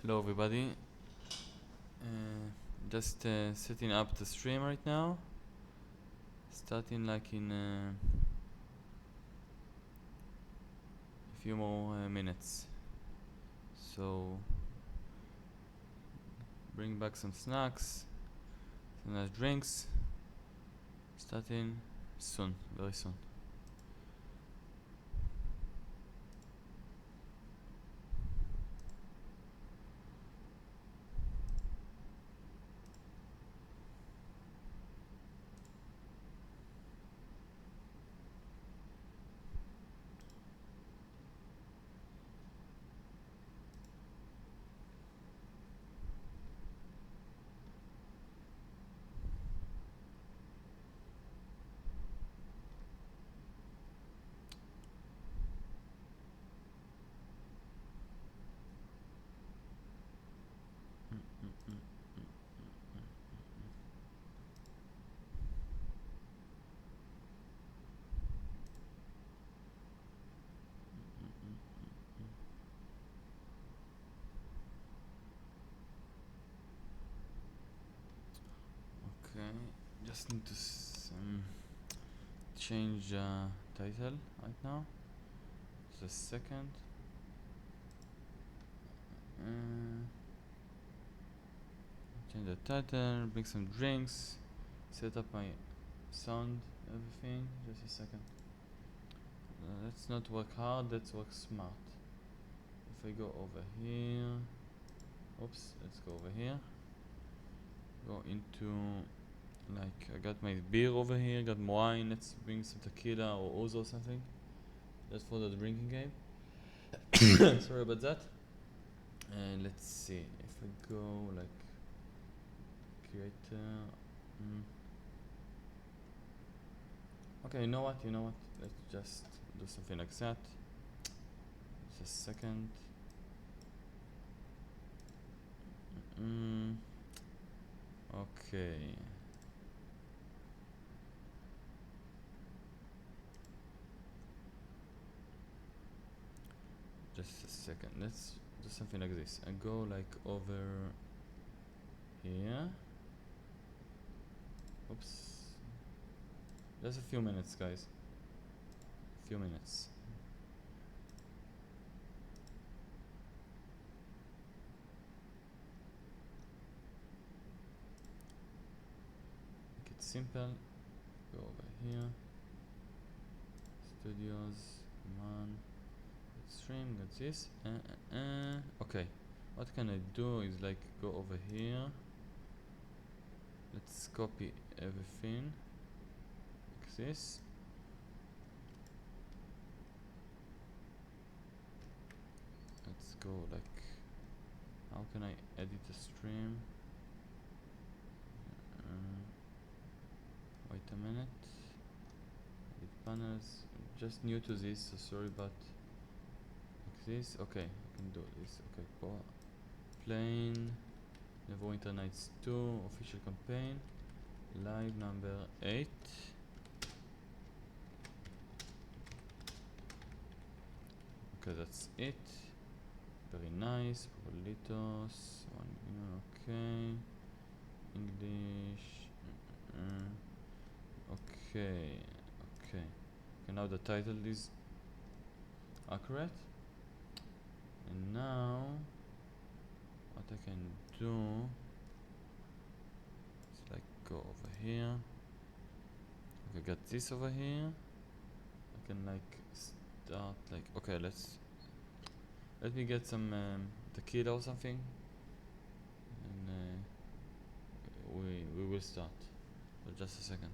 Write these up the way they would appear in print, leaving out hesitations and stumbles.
Hello everybody. Just setting up the stream right now. Starting like in a few more minutes. So bring back some snacks, some nice drinks. Starting soon, very soon. Okay, just need to change title right now. Just a second. Change the title, bring some drinks, set up my sound, everything. Just a second. Let's not work hard, let's work smart. If I go over here, oops, let's go over here. Go into, like, I got my beer over here, got wine, let's bring some tequila or ouzo or something. Just for the drinking game. Sorry about that. And let's see, if I go like creator. Okay, you know what? Let's just do something like that. Just a second. Okay. Just a second. Let's do something like this. I go like over here. Oops. Just a few minutes, guys. A few minutes. Make it simple. Go over here. Studios. Come on. Stream. Got this. Okay. What can I do is like go over here. Let's copy everything. Like this. Let's go like, how can I edit the stream? Wait a minute. Edit panels. I'm just new to this, so sorry, but like this. Okay, I can do this. Okay, plain NWN2 official campaign, live number 8. Okay, that's it. Very nice. Politos. Okay. English. Okay. Okay. Now the title is accurate. And now what I can do is like go over here. Okay, got this over here. I can like start like, okay, let me get some tequila or something, and we will start. So just a second.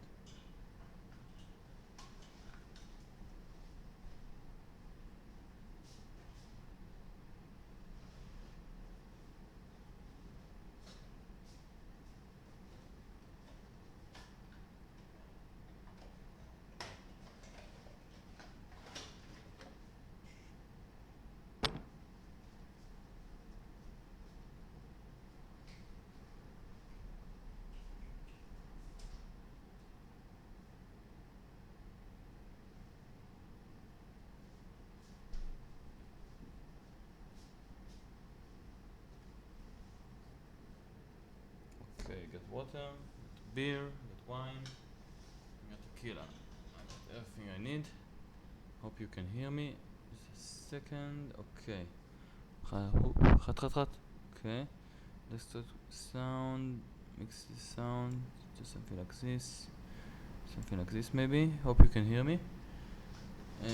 water, I got beer, I got wine, I got tequila. I got everything I need. Hope you can hear me. Just a second. Okay. Okay. Let's start sound. Mix the sound to something like this. Something like this maybe. Hope you can hear me. What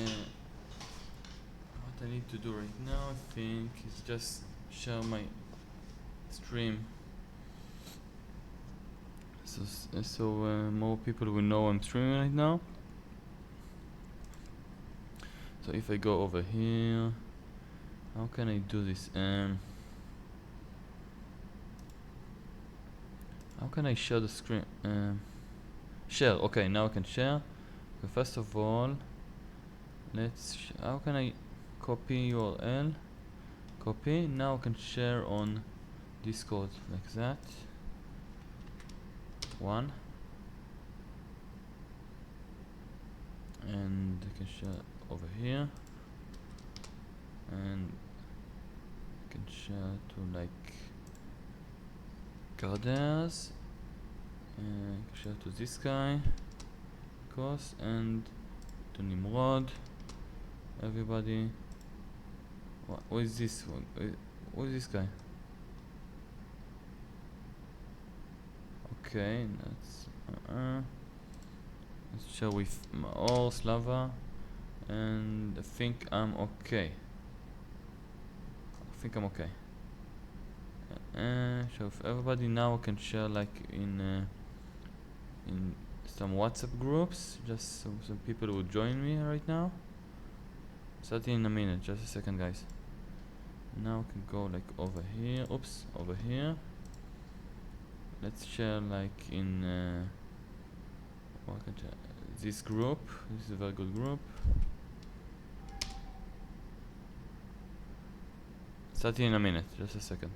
I need to do right now, I think, is just share my stream. So more people will know I'm streaming right now. So if I go over here, how can I do this? How can I share the screen? Share. Okay, now I can share. Okay, first of all, how can I copy URL? Copy. Now I can share on Discord like that. One. And I can share over here. And I can share to like Gardens. And I can share to this guy, of course, and to Nimrod. Everybody. What is this one? What is this guy? Okay, let's share with Maor, Slava, and I think I'm okay. So if everybody now can share like in some WhatsApp groups, just so some people will join me right now. Starting in a minute, just a second, guys. Now I can go like over here. Oops, over here. Let's share like in this group. This is a very good group. Starting in a minute, just a second.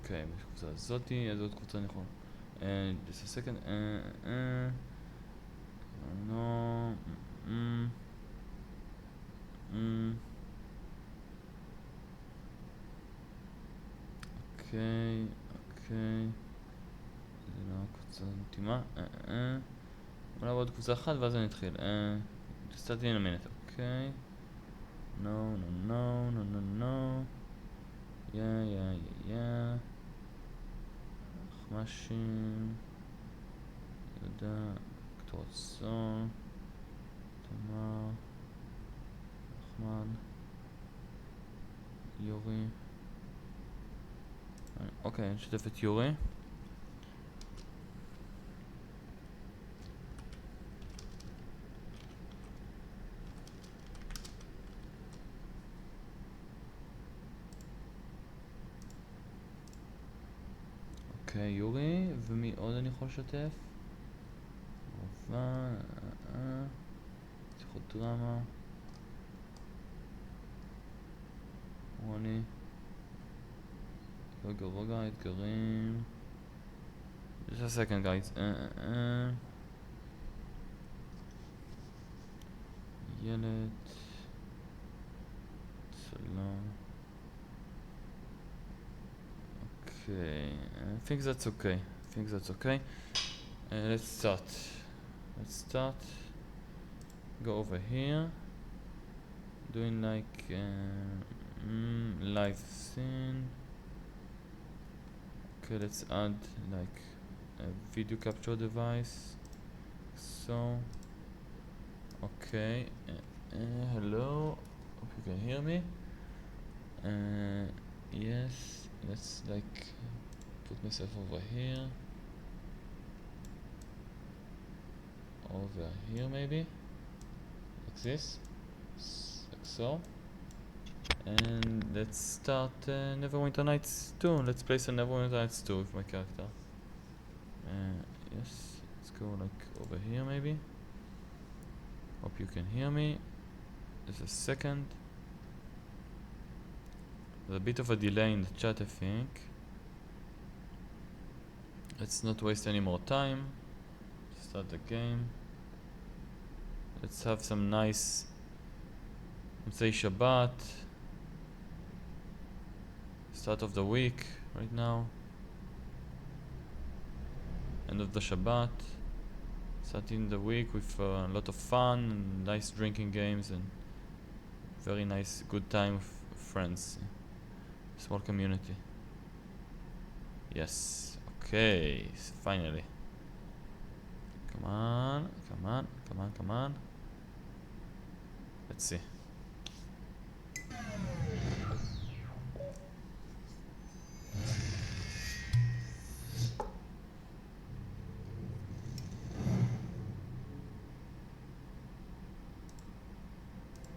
אוקיי, בקבוצה הזאתי, איזו עוד קבוצה נכון? Just a second. No. אוקיי. זה לא הקבוצה המתאימה. אולי עוד קבוצה אחת ואז אני אתחיל. Just starting in a minute. אוקיי. No. Yeah. חמשים. יהודה. כתור סון. תמר. נחמן. יורי. אוקיי, נשתף את יורי. אוקיי, יורי, ומי עוד אני יכול לשתף? ראובן, שיחות דרמה, רוני, רגע, אתגרים. Just a second, guys. ילד, צלם. Okay, I think that's okay. Let's start. Go over here. Doing like live scene. Okay, let's add like a video capture device. So, okay. Hello. Hope you can hear me. Yes. Let's like put myself over here maybe like this, like so, and let's start Neverwinter Nights 2. Let's play some Neverwinter Nights 2 with my character. Yes, let's go like over here maybe. Hope you can hear me. Just a second. There's a bit of a delay in the chat, I think. Let's not waste any more time. Start the game. Let's have some nice, let's say Shabbat. Start of the week right now. End of the Shabbat. Starting the week with a lot of fun and nice drinking games and very nice good time with friends. Small community. Yes. Okay. Finally. Come on. Come on. Come on. Come on. Let's see.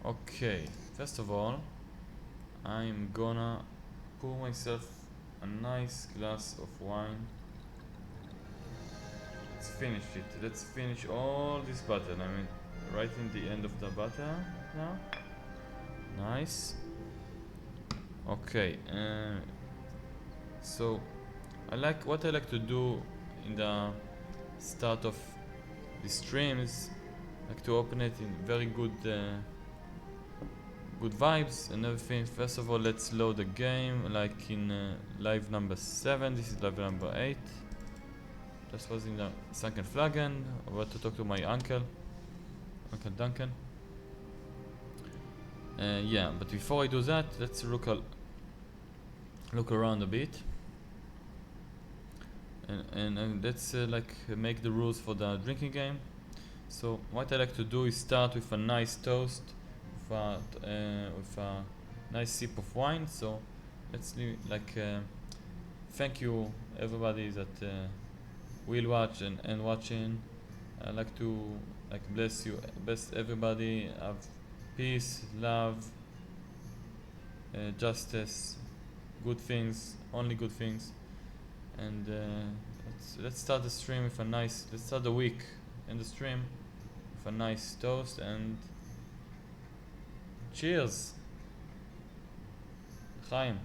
Okay. First of all, I'm gonna pour myself a nice glass of wine. Let's finish it. Let's finish all this battle. I mean, right in the end of the battle now. Nice. Okay. So, what I like to do in the start of the streams, like to open it in very good vibes and everything. First of all, let's load the game like in live number 7. This is live number 8. Just was in the second flagon. About to talk to my Uncle Duncan. Yeah, but before I do that, let's look around a bit. And let's like make the rules for the drinking game. So what I like to do is start with a nice toast, with a nice sip of wine. So let's thank you everybody that will watch and watching. I like to bless everybody. Have peace, love, justice, good things, only good things. And let's start the stream with let's start the week in the stream with a nice toast and cheers. Chaim.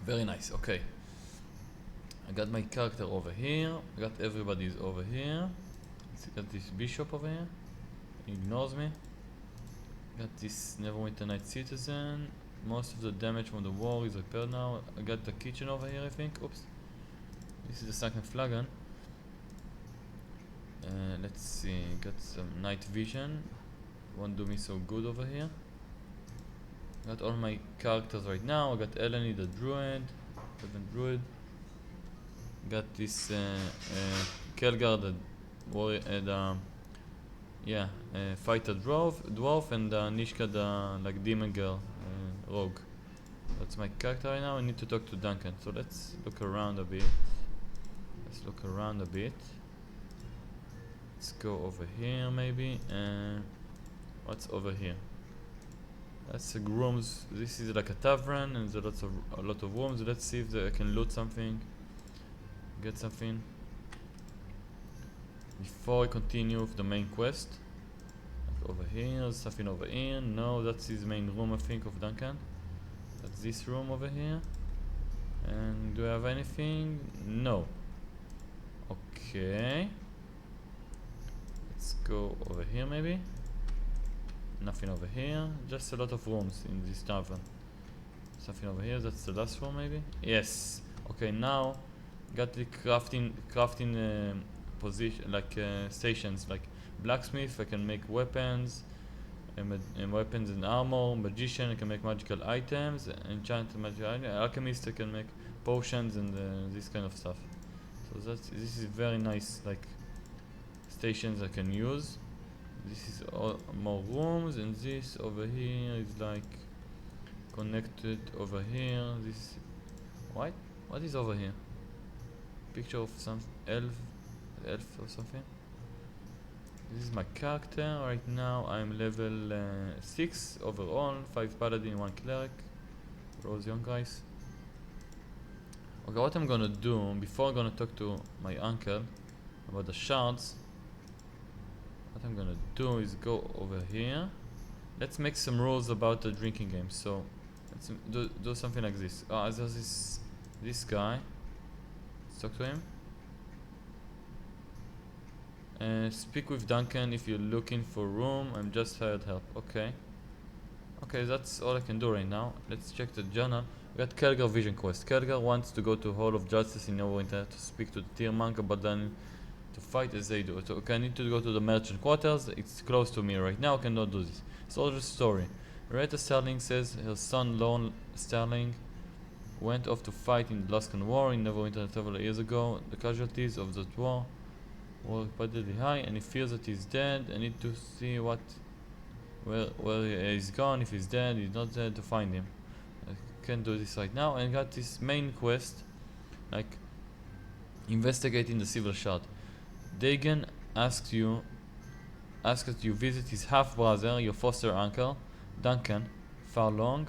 Very nice. Okay. I got my character over here. I got everybody's over here. Let's got this bishop over here. He ignores me. Got this Neverwinter Night Citizen. Most of the damage from the war is repaired now. I got the kitchen over here, I think. Oops. This is the second flagon. Let's see. Got some night vision. Won't do me so good over here. Got all my characters right now. I got Eleni the druid. Got this Kelgar the warrior, fighter dwarf, and Nishka the demon girl rogue. That's my character right now. I need to talk to Duncan. So let's look around a bit. Let's go over here maybe. What's over here? That's rooms. This is like a tavern, and there's a lot of rooms. Let's see if I can loot something, get something before I continue with the main quest. Like over here, something over here. No, that's his main room, I think, of Duncan. That's this room over here. And do I have anything? No. Okay. Let's go over here maybe. Nothing over here. Just a lot of rooms in this tavern. Something over here. That's the last room maybe. Yes. Okay, now got the crafting position, like stations, like blacksmith. I can make weapons, and weapons and armor. Magician, I can make magical items. Enchanted magical items. Alchemist, I can make potions and this kind of stuff. So this is very nice, like stations I can use. This is all more rooms, and this over here is like connected over here. This what is over here? Picture of some elf or something. This is my character right now. I'm level 6 overall, 5 paladin, 1 cleric. Those young guys. Okay, what I'm gonna do before I'm gonna talk to my uncle about the shards. what I'm gonna do is go over here. Let's make some rules about the drinking game. So let's do something like this. There's this guy. Let's talk to him. Speak with Duncan if you're looking for room. I'm just hired help. Okay. Okay, that's all I can do right now. Let's check the journal. We got Kelgar Vision Quest. Kelgar wants to go to Hall of Justice in NWN2 to speak to the tier monk about then to fight as they do. So okay, I need to go to the merchant quarters. It's close to me right now. I cannot do this. Soldier story. Rita Sterling says her son Lorne Sterling went off to fight in the Luskan War in Neverwinter several years ago. The casualties of that war were reportedly high, and he fears that he's dead. I need to see where he's gone. If he's dead, he's not dead, to find him. I can't do this right now. And I got this main quest, like investigating the Civil Shard. Dagon asks that you visit his half brother, your foster uncle, Duncan. Farlong.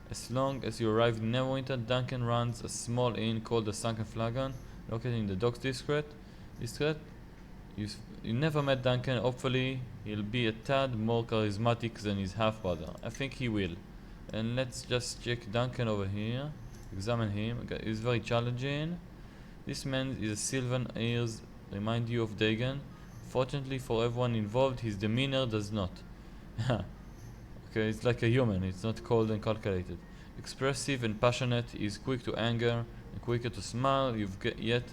As long as you arrive in Neverwinter, Duncan runs a small inn called the Sunken Flagon, located in the docks district. You never met Duncan. Hopefully he'll be a tad more charismatic than his half brother. I think he will. And let's just check Duncan over here. Examine him. He's very challenging. This man is a Sylvan Ears. Remind you of Dagon. Fortunately for everyone involved, his demeanor does not. Okay, it's like a human. It's not cold and calculated. Expressive and passionate. He's quick to anger and quicker to smile. You've yet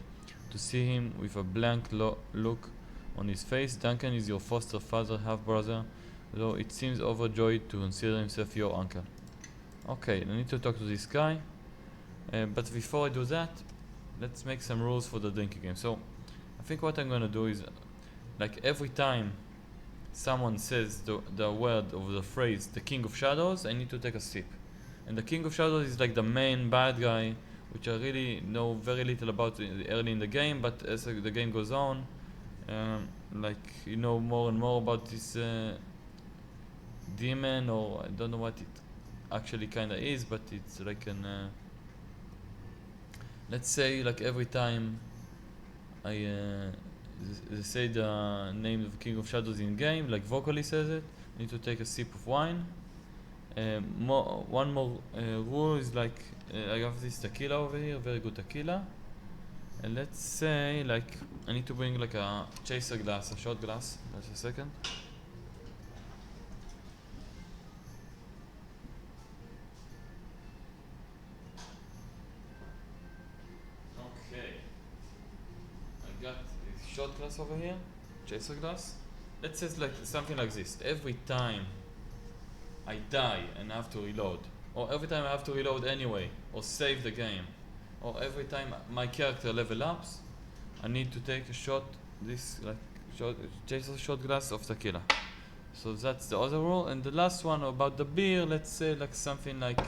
to see him with a blank look on his face. Duncan is your foster father, half brother, though it seems overjoyed to consider himself your uncle. Okay, I need to talk to this guy. But before I do that, let's make some rules for the drinking game. So I think what I'm gonna do is, like, every time someone says the word or the phrase the King of Shadows, I need to take a sip. And the King of Shadows is like the main bad guy, which I really know very little about early in the game, but as the game goes on, like, you know more and more about this demon, or I don't know what it actually kinda is, but it's like an let's say, like, every time I say the name of King of Shadows in game, like vocally says it, I need to take a sip of wine. One more rule is, like, I have this tequila over here, very good tequila. And let's say, like, I need to bring like a chaser glass, a shot glass. Just a second. Okay. I got a shot glass over here, chaser glass. Let's say like something like this. Every time I die and I have to reload, or every time I have to reload anyway, or save the game, or every time my character level ups, I need to take a shot, chaser shot glass of tequila. So that's the other rule. And the last one about the beer, let's say like something like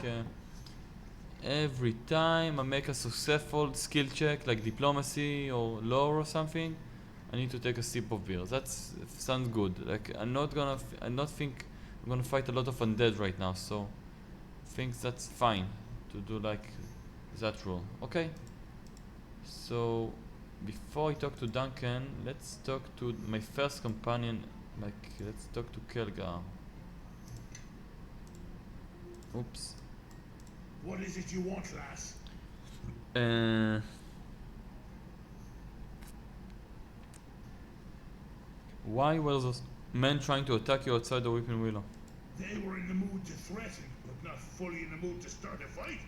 every time I make a successful skill check, like diplomacy or lore or something, I need to take a sip of beer. That sounds good. Like, I not think I'm gonna fight a lot of undead right now, so I think that's fine to do like that rule. Okay. So before I talk to Duncan, let's talk to my first companion. Like, let's talk to Kelgar. Oops. What is it you want, lass? Why were those men trying to attack you outside the Weeping Willow? They were in the mood to threaten, but not fully in the mood to start a fight.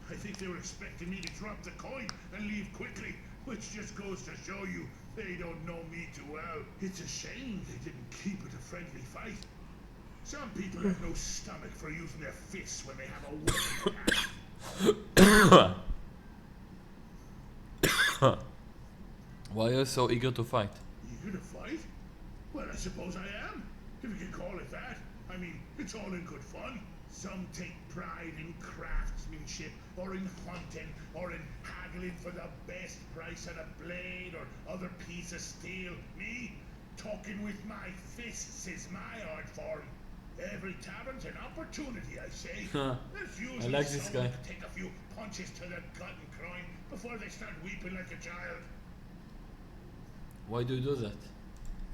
I think they were expecting me to drop the coin and leave quickly, which just goes to show you they don't know me too well. It's a shame they didn't keep it a friendly fight. Some people have no stomach for using their fists when they have a weapon. Why are you so eager to fight? Eager to fight? Well, I suppose I am, if you can call it that. I mean, it's all in good fun. Some take pride in craftsmanship, or in hunting, or in haggling for the best price on a blade or other piece of steel. Me, talking with my fists is my art form. Every tavern's an opportunity, I say. There's usually I like this someone guy. to take a few punches to the gut and crying before they start weeping like a child. Why do you do that?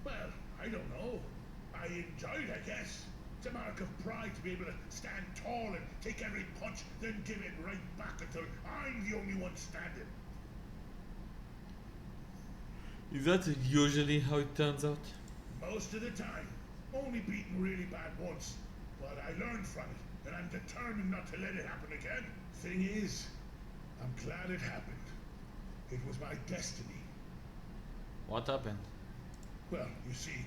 Well, I don't know. I enjoyed, I guess. It's a mark of pride to be able to stand tall and take every punch, then give it right back until I'm the only one standing. Is that usually how it turns out? Most of the time. Only beaten really bad once. But I learned from it, and I'm determined not to let it happen again. Thing is, I'm glad it happened. It was my destiny. What happened? Well, you see,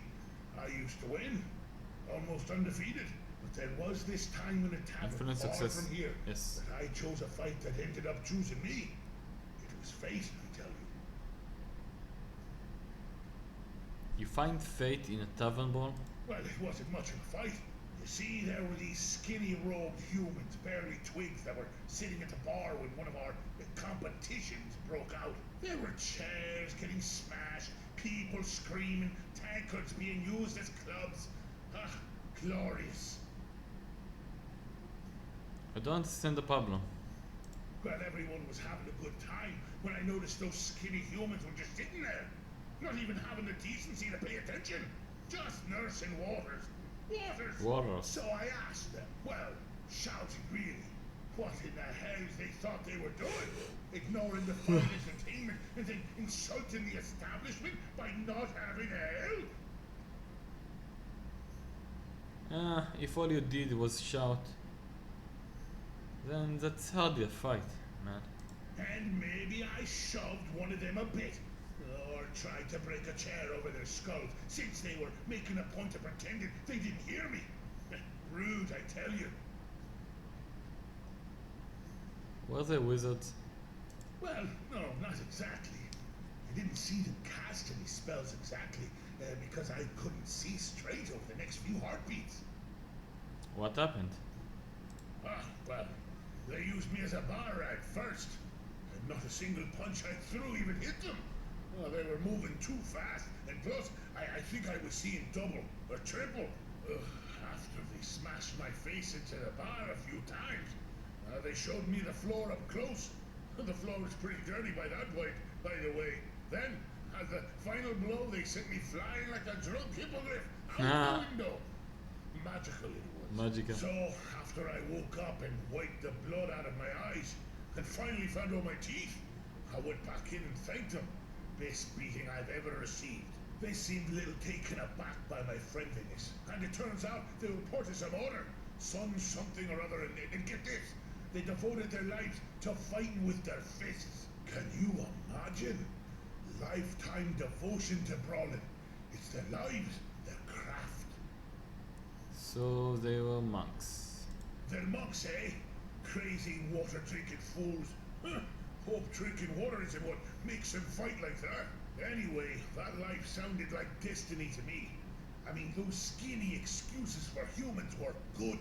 I used to win. Almost undefeated. But there was this time in a tavern Infinite far success. from here Yes. that I chose a fight that ended up choosing me. It was fate, I tell you. You find fate in a tavern brawl? Well, it wasn't much of a fight. You see, there were these skinny-robed humans, barely twigs, that were sitting at the bar when one of our competitions broke out. There were chairs getting smashed, people screaming, tankards being used as clubs. Ah, glorious. I don't understand the problem. Well, everyone was having a good time when I noticed those skinny humans were just sitting there, not even having the decency to pay attention, just nursing waters. Waters. So I asked them, well, shouting really, what in the hell they thought they were doing, ignoring the fine entertainment and then insulting the establishment by not having ale? If all you did was shout, then that's hardly a fight, man. And maybe I shoved one of them a bit, or tried to break a chair over their skulls, since they were making a point of pretending they didn't hear me. Rude, I tell you. Were they wizards? Well, no, not exactly. I didn't see them cast any spells exactly, because I couldn't see straight over the next few heartbeats. What happened? Ah, well, they used me as a bar rag first, and not a single punch I threw even hit them. Well, they were moving too fast, and plus, I think I was seeing double or triple. After they smashed my face into the bar a few times, they showed me the floor up close. The floor was pretty dirty by that point, by the way. Then, as the final blow, they sent me flying like a drunk hippogriff out the window. Magical it was. Magical. So, after I woke up and wiped the blood out of my eyes, and finally found all my teeth, I went back in and thanked them. Best beating I've ever received. They seemed a little taken aback by my friendliness, and it turns out they were part of some order, some something or other, and get this, they devoted their lives to fighting with their fists. Can you imagine? Lifetime devotion to brawling. It's their lives, their craft. So they were monks. They're monks, eh? Crazy water-drinking fools. Hope drinking water isn't what makes them fight like that. Anyway, that life sounded like destiny to me. I mean, those skinny excuses for humans were good.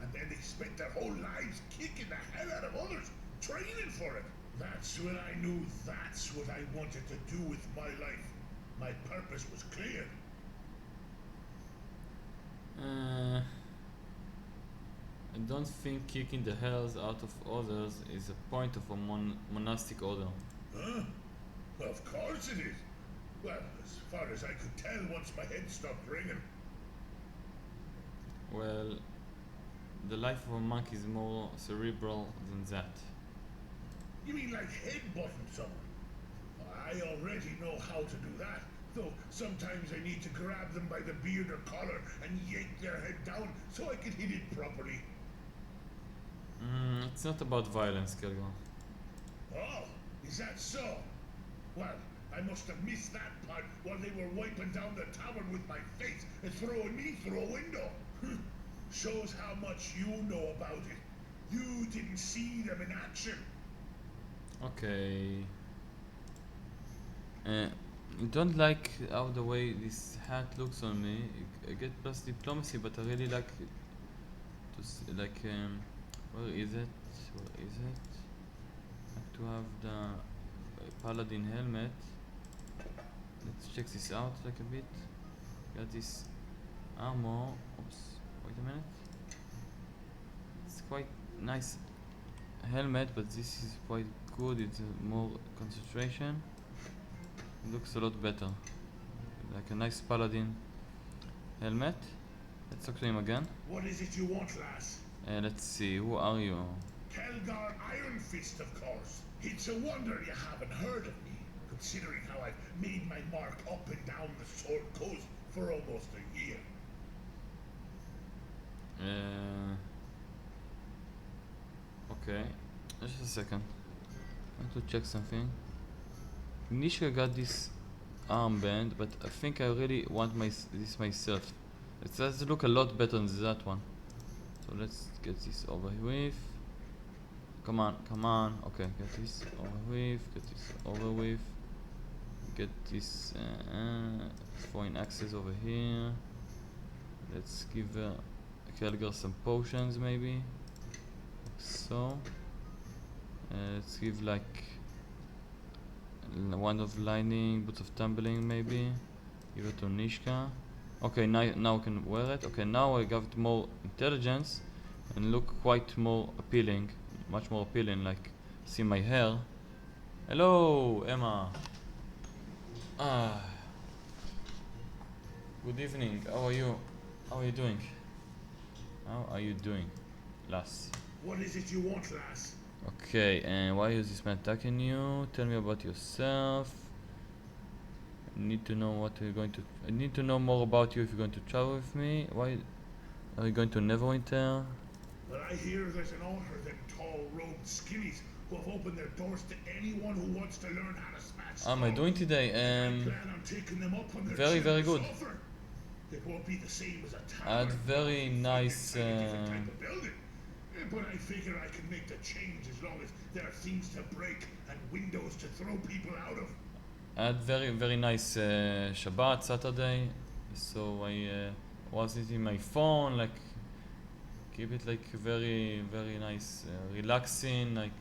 And then they spent their whole lives kicking the hell out of others, training for it. That's when I knew that's what I wanted to do with my life. My purpose was clear. I don't think kicking the hells out of others is a point of a monastic order. Huh? Of course it is. Well, as far as I could tell once my head stopped ringing. Well, the life of a monk is more cerebral than that. You mean like headbutting someone? I already know how to do that. Though sometimes I need to grab them by the beard or collar and yank their head down so I can hit it properly. It's not about violence, Kelgo. Oh, is that so? Well, I must have missed that part while they were wiping down the tavern with my face and throwing me through a window. Shows how much you know about it. You didn't see them in action. Okay. I don't like how the way this hat looks on me. I get plus diplomacy, but I really like to where is it? Where is it? Like to have the paladin helmet. Let's check this out like a bit. Got this armor. Oops. Wait a minute. It's quite nice helmet, but this is quite good. It's more concentration. It looks a lot better. Like a nice paladin helmet. Let's talk to him again. What is it you want, lass? Let's see, who are you? Kelgar Iron Fist, of course. It's a wonder you haven't heard of me, considering how I've made my mark up and down the Sword Coast for almost a year. Okay, just a second. I want to check something. Initially I got this armband, but I think I really want this myself. It does look a lot better than that one. So let's get this over with. Come on, come on. Okay, get this over with. Get this over with. Get this foreign access over here. Let's give Kelgar some potions maybe. Like so. Let's give like wand of lightning, boots of tumbling maybe. Give it to Nishka. Okay, now I can wear it. Okay, now I got more intelligence and look quite more appealing, much more appealing. Like, see my hair. Hello, Emma. Good evening. How are you? How are you doing? How are you doing, lass? What is it you want, lass? Okay, and why is this man attacking you? Tell me about yourself. I need to know what you're going to. I need to know more about you if you're going to travel with me. Why are you going to Neverwinter? Well, I hear there's an altar of them tall, robed skillies who have opened their doors to anyone who wants to learn how to smash. How am I doing today? I plan on taking them up on their Very good. offer. It won't be the same as a I had tavern. very nice. Different type of building. But I figure I can make the change as long as there are things to break and windows to throw people out of. I had very nice Shabbat Saturday, so I was using my phone, like keep it like very nice, relaxing, like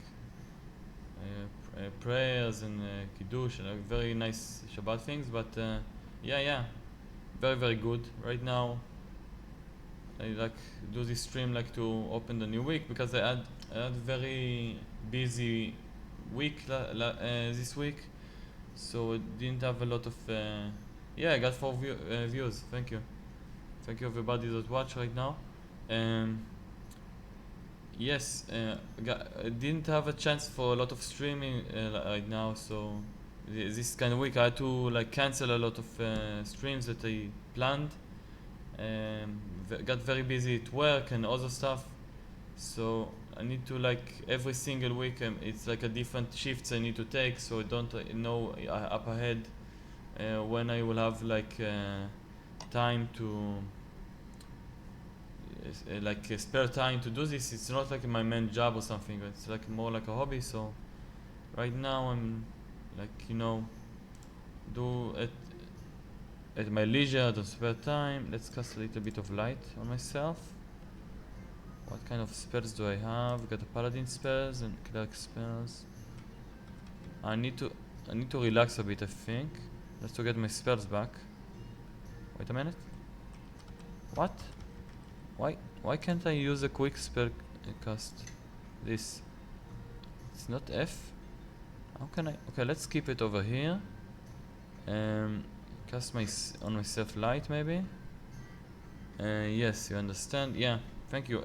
prayers and kiddush, and like very nice Shabbat things. But yeah, very good. Right now, I like do this stream like to open the new week because I had very busy week this week. So I didn't have a lot of yeah, I got 4 views. Thank you everybody that watch right now. Yes, I didn't have a chance for a lot of streaming right now, so this kind of week I had to like cancel a lot of streams that I planned. Got very busy at work and other stuff, so I need to like every single week it's like a different shifts I need to take, so I don't know up ahead when I will have like time to spare time to do this. It's not like my main job or something, it's like more like a hobby. So right now I'm like, do it at my leisure, the spare time. Let's cast a little bit of light on myself. What kind of spells do I have? Got the paladin spells and cleric spells. I need to relax a bit, I think, just to get my spells back. Wait a minute. What? Why can't I use a quick spell cast? This. It's not F. How can I? Okay, let's keep it over here. Cast on myself light maybe. Yes, you understand. Yeah, thank you.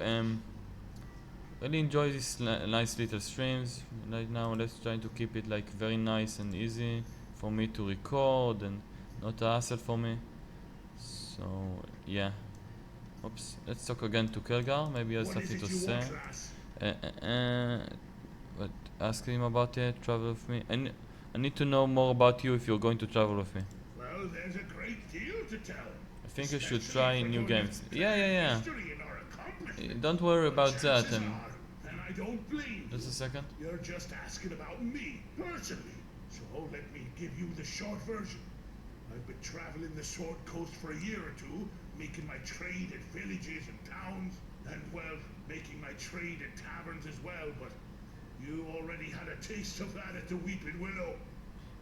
Really enjoy these nice little streams. Right now, let's try to keep it like very nice and easy for me to record and not a hassle for me. So yeah. Oops. Let's talk again to Kelgar. Maybe he has something to say. But ask him about it. Travel with me. And I need to know more about you if you're going to travel with me. Well, there's a great deal to tell. I think you should try new games. Yeah. Don't worry about that. And I don't blame you. Just a second. You're just asking about me, personally. So let me give you the short version. I've been traveling the Sword Coast for a year or two, making my trade at villages and towns, and, well, making my trade at taverns as well, but you already had a taste of that at the Weeping Willow.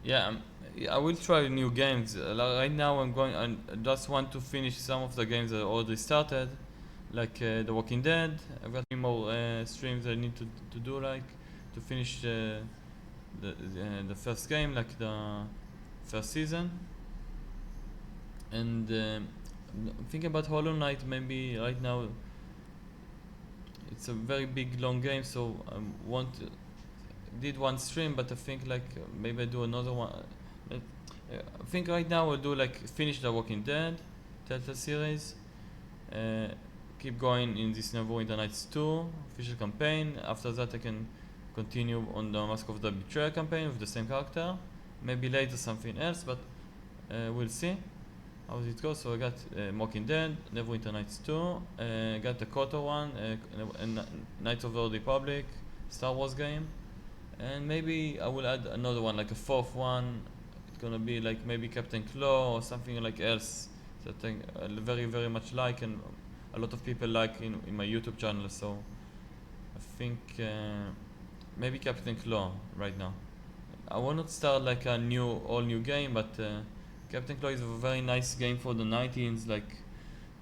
Yeah, I will try new games. Right now I just want to finish some of the games that I already started, like The Walking Dead. I've got 3 more streams I need to do, like, to finish the first game, like the first season. And thinking about Hollow Knight. Maybe right now it's a very big long game, so I want did one stream, but I think like maybe I do another one. But, I think right now I'll do like finish the Walking Dead Telltale series, uh, keep going in this Neverwinter Nights 2 official campaign. After that I can continue on the Mask of the Betrayer campaign with the same character. Maybe later something else, but we'll see how it goes. So I got Walking Dead, Neverwinter Nights 2, got the KOTOR one, and Knights of the Old Republic, Star Wars game, and maybe I will add another one, like a fourth one. It's gonna be like maybe Captain Claw or something like else that I very much like, and a lot of people like in my YouTube channel. So I think maybe Captain Claw right now. I will not start like a all new game, but Captain Claw is a very nice game for the 19s, like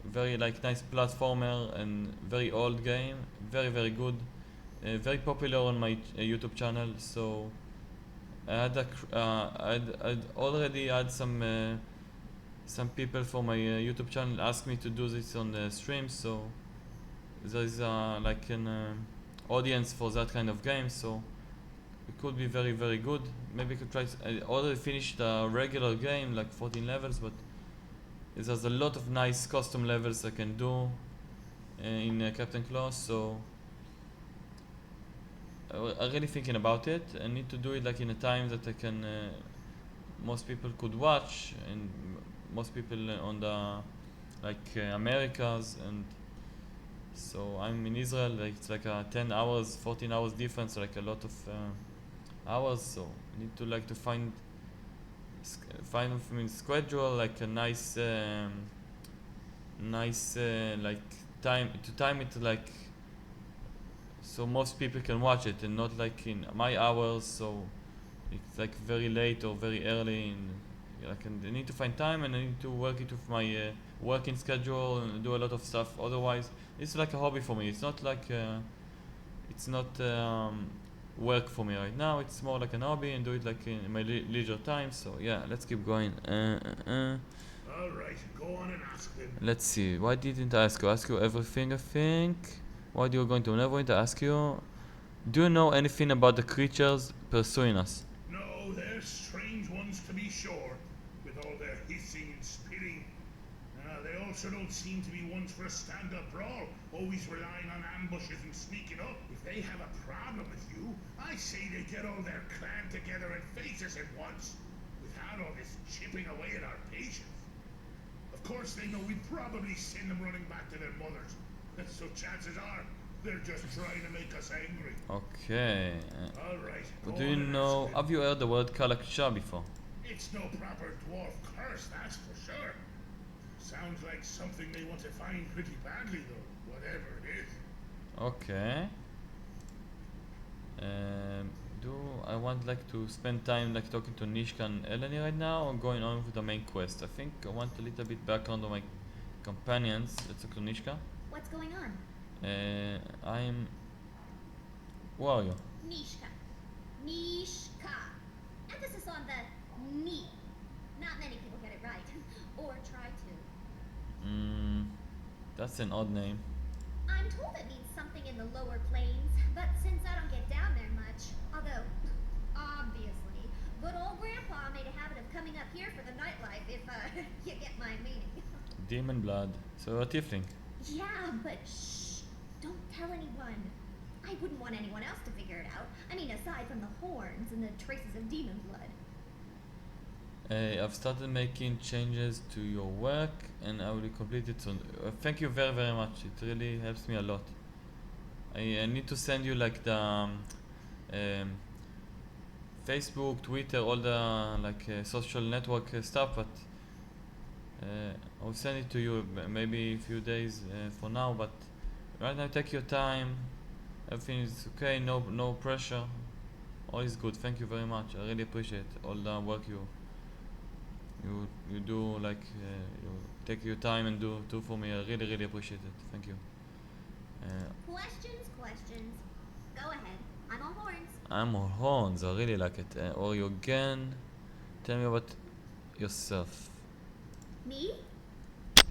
very like nice platformer and very old game, very good, very popular on my YouTube channel. So I had I'd already had some people from my YouTube channel ask me to do this on the stream. So there is like an audience for that kind of game. So it could be very good. Maybe I could try. I already finished the regular game, like 14 levels, but there's a lot of nice custom levels I can do in Captain Claw. So I'm really thinking about it. I need to do it like in a time that I can. Most people could watch, and most people on the like Americas, and so I'm in Israel. Like it's like a 10 hours, 14 hours difference, like a lot of hours. So I need to like to find schedule like a nice like time it like so most people can watch it and not like in my hours. So it's like very late or very early, and I need to find time, and I need to work it with my working schedule and do a lot of stuff. Otherwise it's like a hobby for me. It's not like it's not work for me right now. It's more like an hobby, and do it like in my leisure time. So yeah, let's keep going. All right, go on and ask them. Let's see. Why didn't I ask you? Ask you everything, I think. What you're going to never going to ask you? Do you know anything about the creatures pursuing us? No, they're strange ones to be sure, with all their hissing and spitting. They also don't seem to be ones for a stand-up brawl, always relying on ambushes and sneaking up. If they have a problem with you, I say they get all their clan together and face us at once, without all this chipping away at our patience. Of course, they know we'd probably send them running back to their mothers, so chances are they're just trying to make us angry. Okay. All right. Do you know? Have you heard the word Kalakcha before? It's no proper dwarf curse, that's for sure. Sounds like something they want to find pretty badly, though, whatever it is. Okay. Do I want like to spend time like talking to Nishka and Eleni right now, or going on with the main quest? I think I want a little bit background on my companions. Let's talk to Nishka. What's going on? I'm. Who are you? Nishka. Nishka. Emphasis on the ni. Not many people get it right. Or try to. That's an odd name. I'm told it means something in the lower plains, but since I don't get down there much, although, obviously, good old Grandpa made a habit of coming up here for the nightlife, if, you get my meaning. Demon blood. So you're a tiefling. Yeah, but shh, don't tell anyone. I wouldn't want anyone else to figure it out. I mean, aside from the horns and the traces of demon blood. I've started making changes to your work, and I will complete it soon. Thank you very much. It really helps me a lot. I need to send you like the Facebook, Twitter, all the like social network stuff, but I'll send it to you maybe a few days for now. But right now, take your time. Everything is okay. No pressure. All is good. Thank you very much. I really appreciate all the work you do. Like you take your time and do for me. I really appreciate it. Thank you. Questions. Go ahead. I'm all horns. I'm on horns. I really like it. Or you again. Tell me about yourself. Me?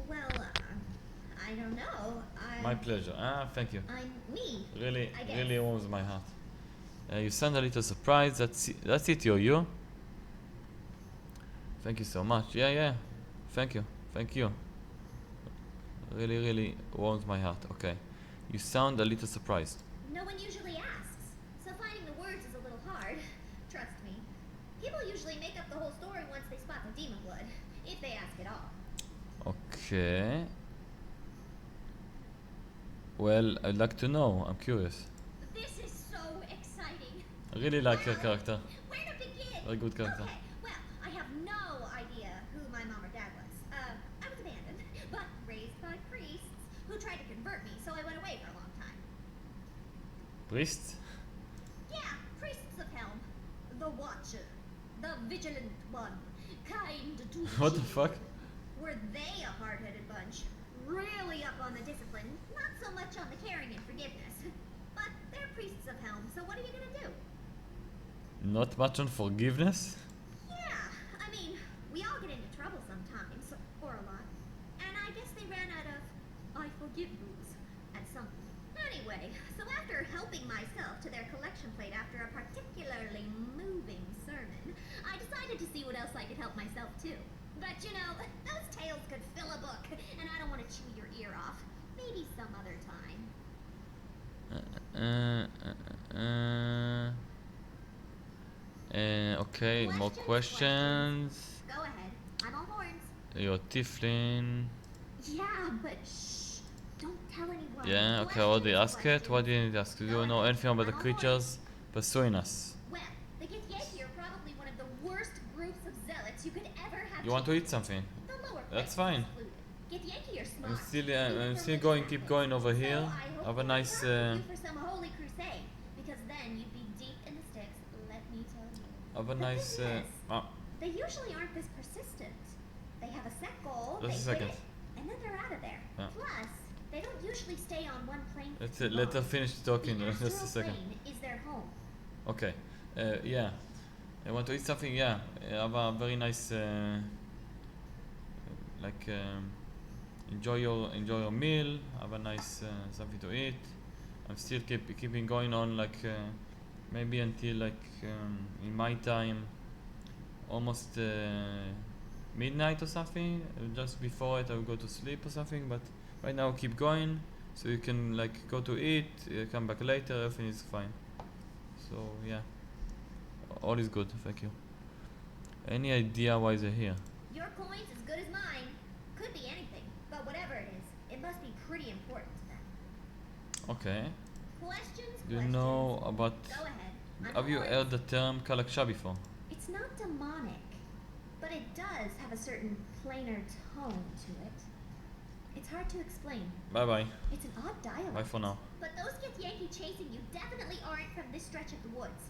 Well, I don't know. My pleasure. Thank you. I'm me. Really, I guess. really warms my heart. You sound a little surprised. That's it, yo. Thank you so much. Yeah. Thank you. Really, really warms my heart. Okay. You sound a little surprised. No one usually asks, so finding the words is a little hard. Trust me. People usually make up the whole story once they spot the demon blood, if they ask at all. Okay. Well, I'd like to know. I'm curious. This is so exciting. I really like your character. Where to begin? Very good character. Okay, well, I have no idea who my mom or dad was. I was abandoned, but raised by priests who tried to convert me, so I went away for a long time. Priest? Yeah, priests of Helm. The Watcher. The Vigilant One. Kind to What the children. fuck? Were they a hard-headed bunch? Really up on the discipline, not so much on the caring and forgiveness. But they're priests of Helm, so what are you gonna do? Not much on forgiveness? Yeah, I mean, we all get into trouble sometimes, or a lot. And I guess they ran out of I forgive yous at some point. Anyway, so after helping myself to their collection plate after a particularly moving sermon, I decided to see what else I could help myself to. But you know, those tales could fill a book, and I don't want to chew your ear off. Maybe some other time. Okay, more questions. Go ahead, I'm all horns. You're Tiflin. Yeah, but shh. Don't tell anyone. Yeah, okay, I already asked it. What do you need to ask? Do you know anything about the creatures pursuing us? Well, the Githyanki are probably one of the worst groups of zealots you could ever have. You want to eat something? The lower That's places fine. included. Githyanki are smart. I'm still going, keep going over here. Have a nice, for some holy crusade, because then you'd be deep in the sticks, let me tell you. have a The nice, thing is, they usually aren't this persistent. They have a set goal, Just a they second. hit it, and then they're out of there. Yeah. Plus, they don't usually stay on one plane for let's too let her long. finish talking The just a astral second. plane is their home. Okay, yeah. I want to eat something, yeah. Have a very nice, like, enjoy your meal. Have a nice something to eat. I'm still keeping going on, like maybe until like in my time, almost midnight or something. Just before it, I will go to sleep or something. But right now, keep going, so you can like go to eat, come back later. Everything is fine. So yeah, all is good. Thank you. Any idea why they're here? Your coin's as good as mine. Could be anything, but whatever it is, it must be pretty important to them. Okay. Questions? Do you know about? Go ahead. I'm Have you all heard the term Kalaksha before? It's not demonic, but it does have a certain planar tone to it. It's hard to explain. Bye bye. It's an odd dialect. Bye for now. But those Githyanki chasing you definitely aren't from this stretch of the woods.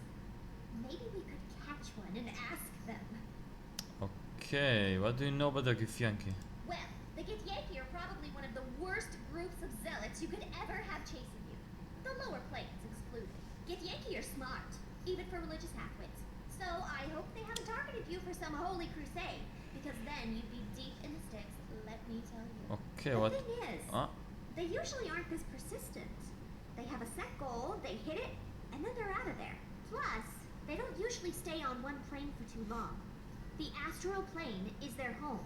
Maybe we could catch one and ask them. Okay. What do you know about the Githyanki? Well, the Githyanki are probably one of the worst groups of zealots you could ever have chasing you. The lower planes excluded. Githyanki are smart, even for religious halfwits. So I hope they haven't targeted you for some holy crusade, because then you'd be deep in the sticks, let me tell you. Okay. The What? thing is, they usually aren't this persistent. They have a set goal, they hit it, and then they're out of there. Plus, they don't usually stay on one plane for too long. The astral plane is their home.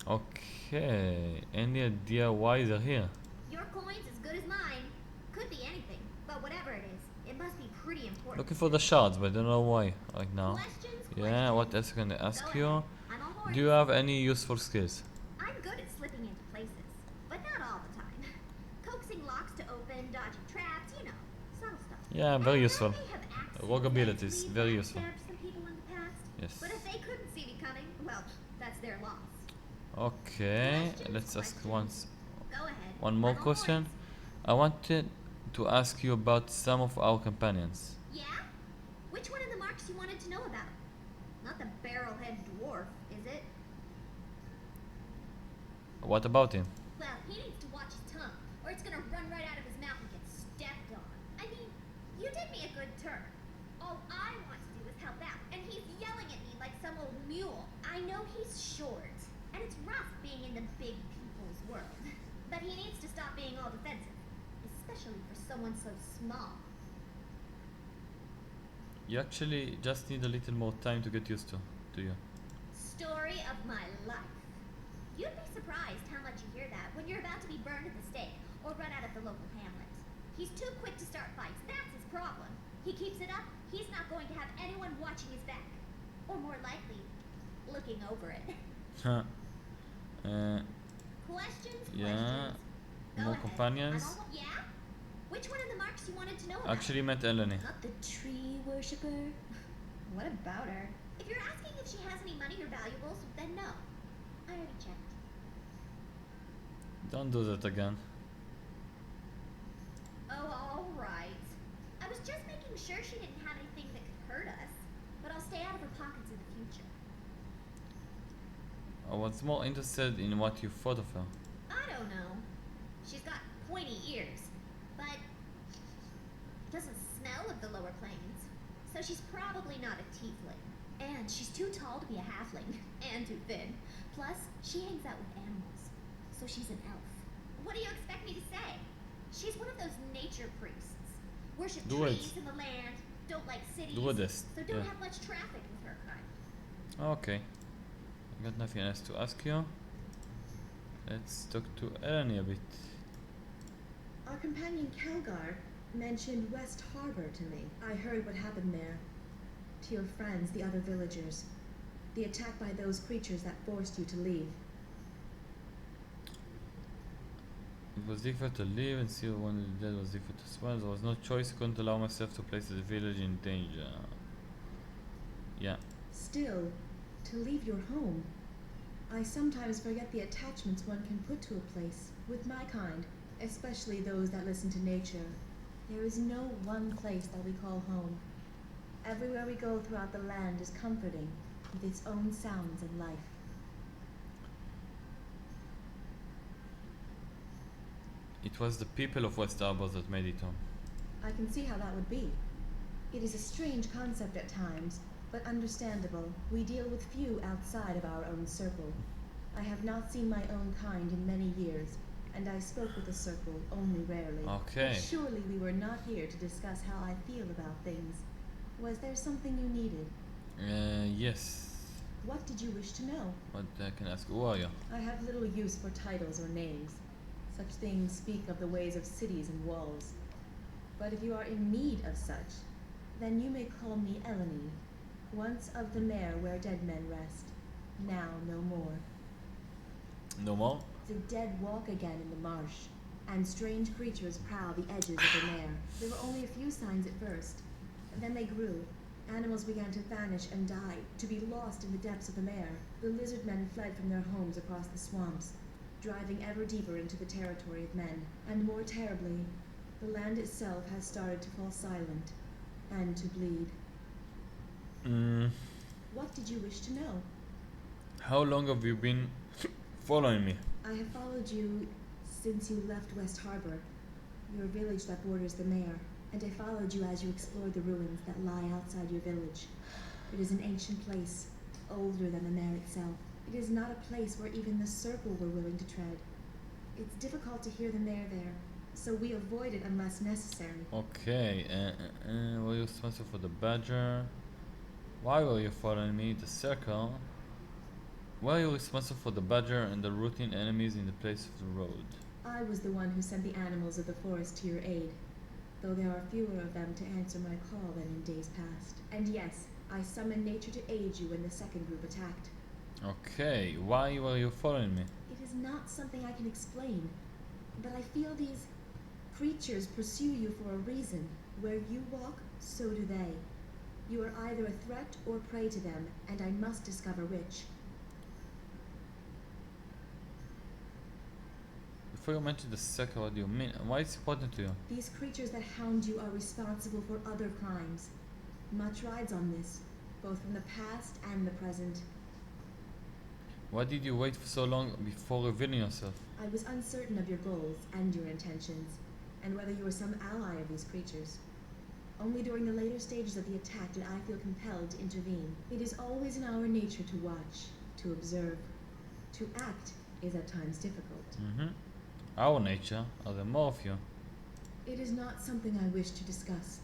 Okay. Any idea why they're here? Your coin's as good as mine. Could be anything, but whatever it is, it must be pretty important. Looking for the shards, but I don't know why right now. Questions? Yeah. What else can I ask Go you? ahead. I'm all horns. Do you have any useful skills? I'm good at slipping into places, but not all the time. Coaxing locks to open, dodging traps, you know, subtle stuff. Yeah, very And I useful. may have accidentally Rogue abilities, very useful. stabbed some people in the past, Yes. but if they couldn't see me coming, well, that's their loss. Okay. Questions? Let's ask Questions? once. Go ahead. One more I'm all question. horns. I wanted to ask you about some of our companions. Yeah? Which one of the marks you wanted to know about? Not the barrel-head dwarf, is it? What about him? Well, he needs to watch his tongue, or it's gonna run right out of his mouth and get stepped on. I mean, you did me a good turn. All I want to do is help out, and he's yelling at me like some old mule. I know he's short, and it's rough being in the big people's world. But he needs to stop being all defensive, especially for someone so small. You actually just need a little more time to get used to you. Story of my life. You'd be surprised how much you hear that when you're about to be burned at the stake or run out of the local hamlet. He's too quick to start fights. That's his problem. He keeps it up, he's not going to have anyone watching his back. Or more likely, looking over it. Huh. Questions? Yeah. Go More ahead. companions? Yeah? Which one of the marks you wanted to know about? Actually met Eleni. Not the tree worshipper? What about her? If you're asking if she has any money or valuables, then no. I already checked. Don't do that again. Oh, all right. I was just making sure she didn't have anything that could hurt us. But I'll stay out of her pockets in the future. I was more interested in what you thought of her. I don't know. She's got pointy ears, but doesn't smell of the lower plains. So she's probably not a tiefling. And she's too tall to be a halfling, and too thin. Plus, she hangs out with animals. So she's an elf. What do you expect me to say? She's one of those nature priests. Worship trees in the land, don't like cities, so don't have much traffic with her kind. Okay. I got nothing else to ask you. Let's talk to Eleni a bit. Our companion Kelgar mentioned West Harbor to me. I heard what happened there. To your friends, the other villagers. The attack by those creatures that forced you to leave. It was difficult to live and see one of the dead was difficult to swallow. There was no choice. I couldn't allow myself to place the village in danger. Yeah. Still, to leave your home. I sometimes forget the attachments one can put to a place, with my kind, especially those that listen to nature. There is no one place that we call home. Everywhere we go throughout the land is comforting, with its own sounds and life. It was the people of West Harbor that made it home. I can see how that would be. It is a strange concept at times, but understandable. We deal with few outside of our own circle. I have not seen my own kind in many years, and I spoke with the circle only rarely. Okay. But surely we were not here to discuss how I feel about things. Was there something you needed? Yes. What did you wish to know? What I can ask? Who are you? I have little use for titles or names. Such things speak of the ways of cities and walls. But if you are in need of such, then you may call me Eleni, once of the mare where dead men rest, now no more. No more? The dead walk again in the marsh, and strange creatures prowl the edges of the mare. There were only a few signs at first, and then they grew. Animals began to vanish and die, to be lost in the depths of the mare. The lizard men fled from their homes across the swamps, driving ever deeper into the territory of men. And more terribly, the land itself has started to fall silent, and to bleed. What did you wish to know? How long have you been following me? I have followed you since you left West Harbor, your village that borders the mare, and I followed you as you explored the ruins that lie outside your village. It is an ancient place, older than the mare itself. It is not a place where even the circle were willing to tread. It's difficult to hear the mare there, so we avoid it unless necessary. Okay, were you responsible for the badger? Why were you following me? The circle? Were you responsible for the badger and the routine enemies in the place of the road? I was the one who sent the animals of the forest to your aid, though there are fewer of them to answer my call than in days past. And yes, I summoned nature to aid you when the second group attacked. Okay, why were you following me? It is not something I can explain, but I feel these creatures pursue you for a reason. Where you walk, so do they. You are either a threat or prey to them, and I must discover which. Before you mention the circle, what do you mean? Why is it important to you? These creatures that hound you are responsible for other crimes. Much rides on this, both from the past and the present. Why did you wait for so long before revealing yourself? I was uncertain of your goals and your intentions, and whether you were some ally of these creatures. Only during the later stages of the attack did I feel compelled to intervene. It is always in our nature to watch, to observe, to act is at times difficult. Our nature, are there more of you? It is not something I wish to discuss.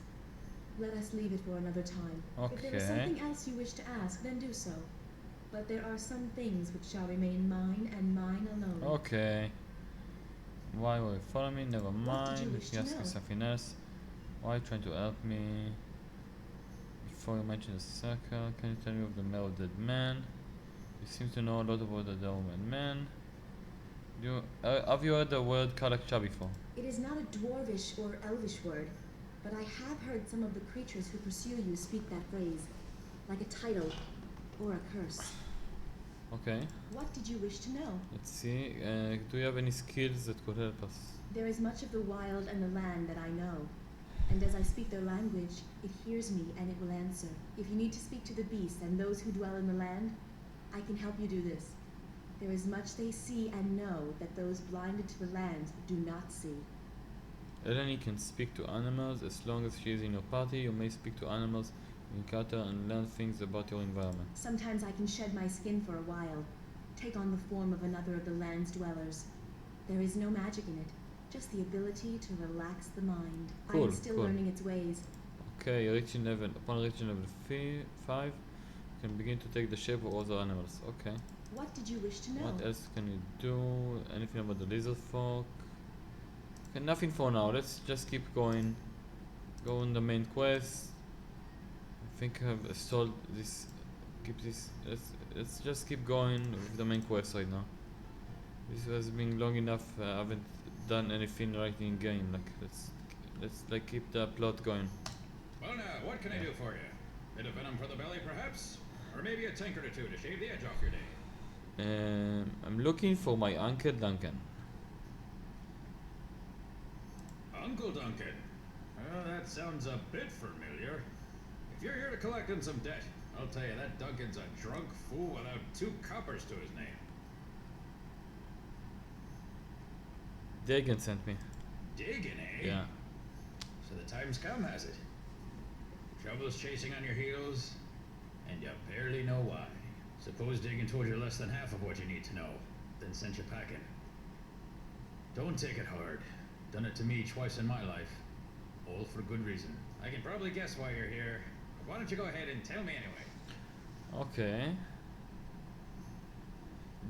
Let us leave it for another time. If there is Okay. something else you wish to ask, then do so. But there are some things which shall remain mine and mine alone. Okay. Why will you follow me? Never What did you mind. wish Let me to ask you know? something else. Why are you trying to help me? Before you mention the circle, can you tell me of the male dead man? You seem to know a lot about the Dorman man. Have you heard the word Kalakcha before? It is not a dwarvish or elvish word, but I have heard some of the creatures who pursue you speak that phrase, like a title or a curse. Okay. What did you wish to know? Let's see. Do you have any skills that could help us? There is much of the wild and the land that I know, and as I speak their language, it hears me and it will answer. If you need to speak to the beasts and those who dwell in the land, I can help you do this. There is much they see and know that those blinded to the land do not see. Eleni can speak to animals. As long as she is in your party, you may speak to animals, encounter and learn things about your environment. Sometimes I can shed my skin for a while, take on the form of another of the land's dwellers. There is no magic in it, just the ability to relax the mind. I Cool, am still cool. learning its ways. Okay, upon reaching level 5, you can begin to take the shape of other animals. Okay. What did you wish to know? What else can you do? Anything about the lizard folk? Okay, nothing for now. Let's just keep going. Go on the main quest. I think I've stalled this. Keep this. Let's just keep going with the main quest right now. This has been long enough. I haven't done anything right in game. Like let's like keep the plot going. Well now, what can I do for you? Bit of venom for the belly, perhaps? Or maybe a tankard or two to shave the edge off your day? I'm looking for my Uncle Duncan. Uncle Duncan? Well, that sounds a bit familiar. If you're here to collect on some debt, I'll tell you that Duncan's a drunk fool without 2 coppers to his name. Dagan sent me. Digging, eh? Yeah. So the time's come, has it? Trouble's chasing on your heels, and you barely know why. Suppose Diggin told you less than half of what you need to know, then sent you packing. Don't take it hard. Done it to me twice in my life. All for good reason. I can probably guess why you're here, but why don't you go ahead and tell me anyway? Okay.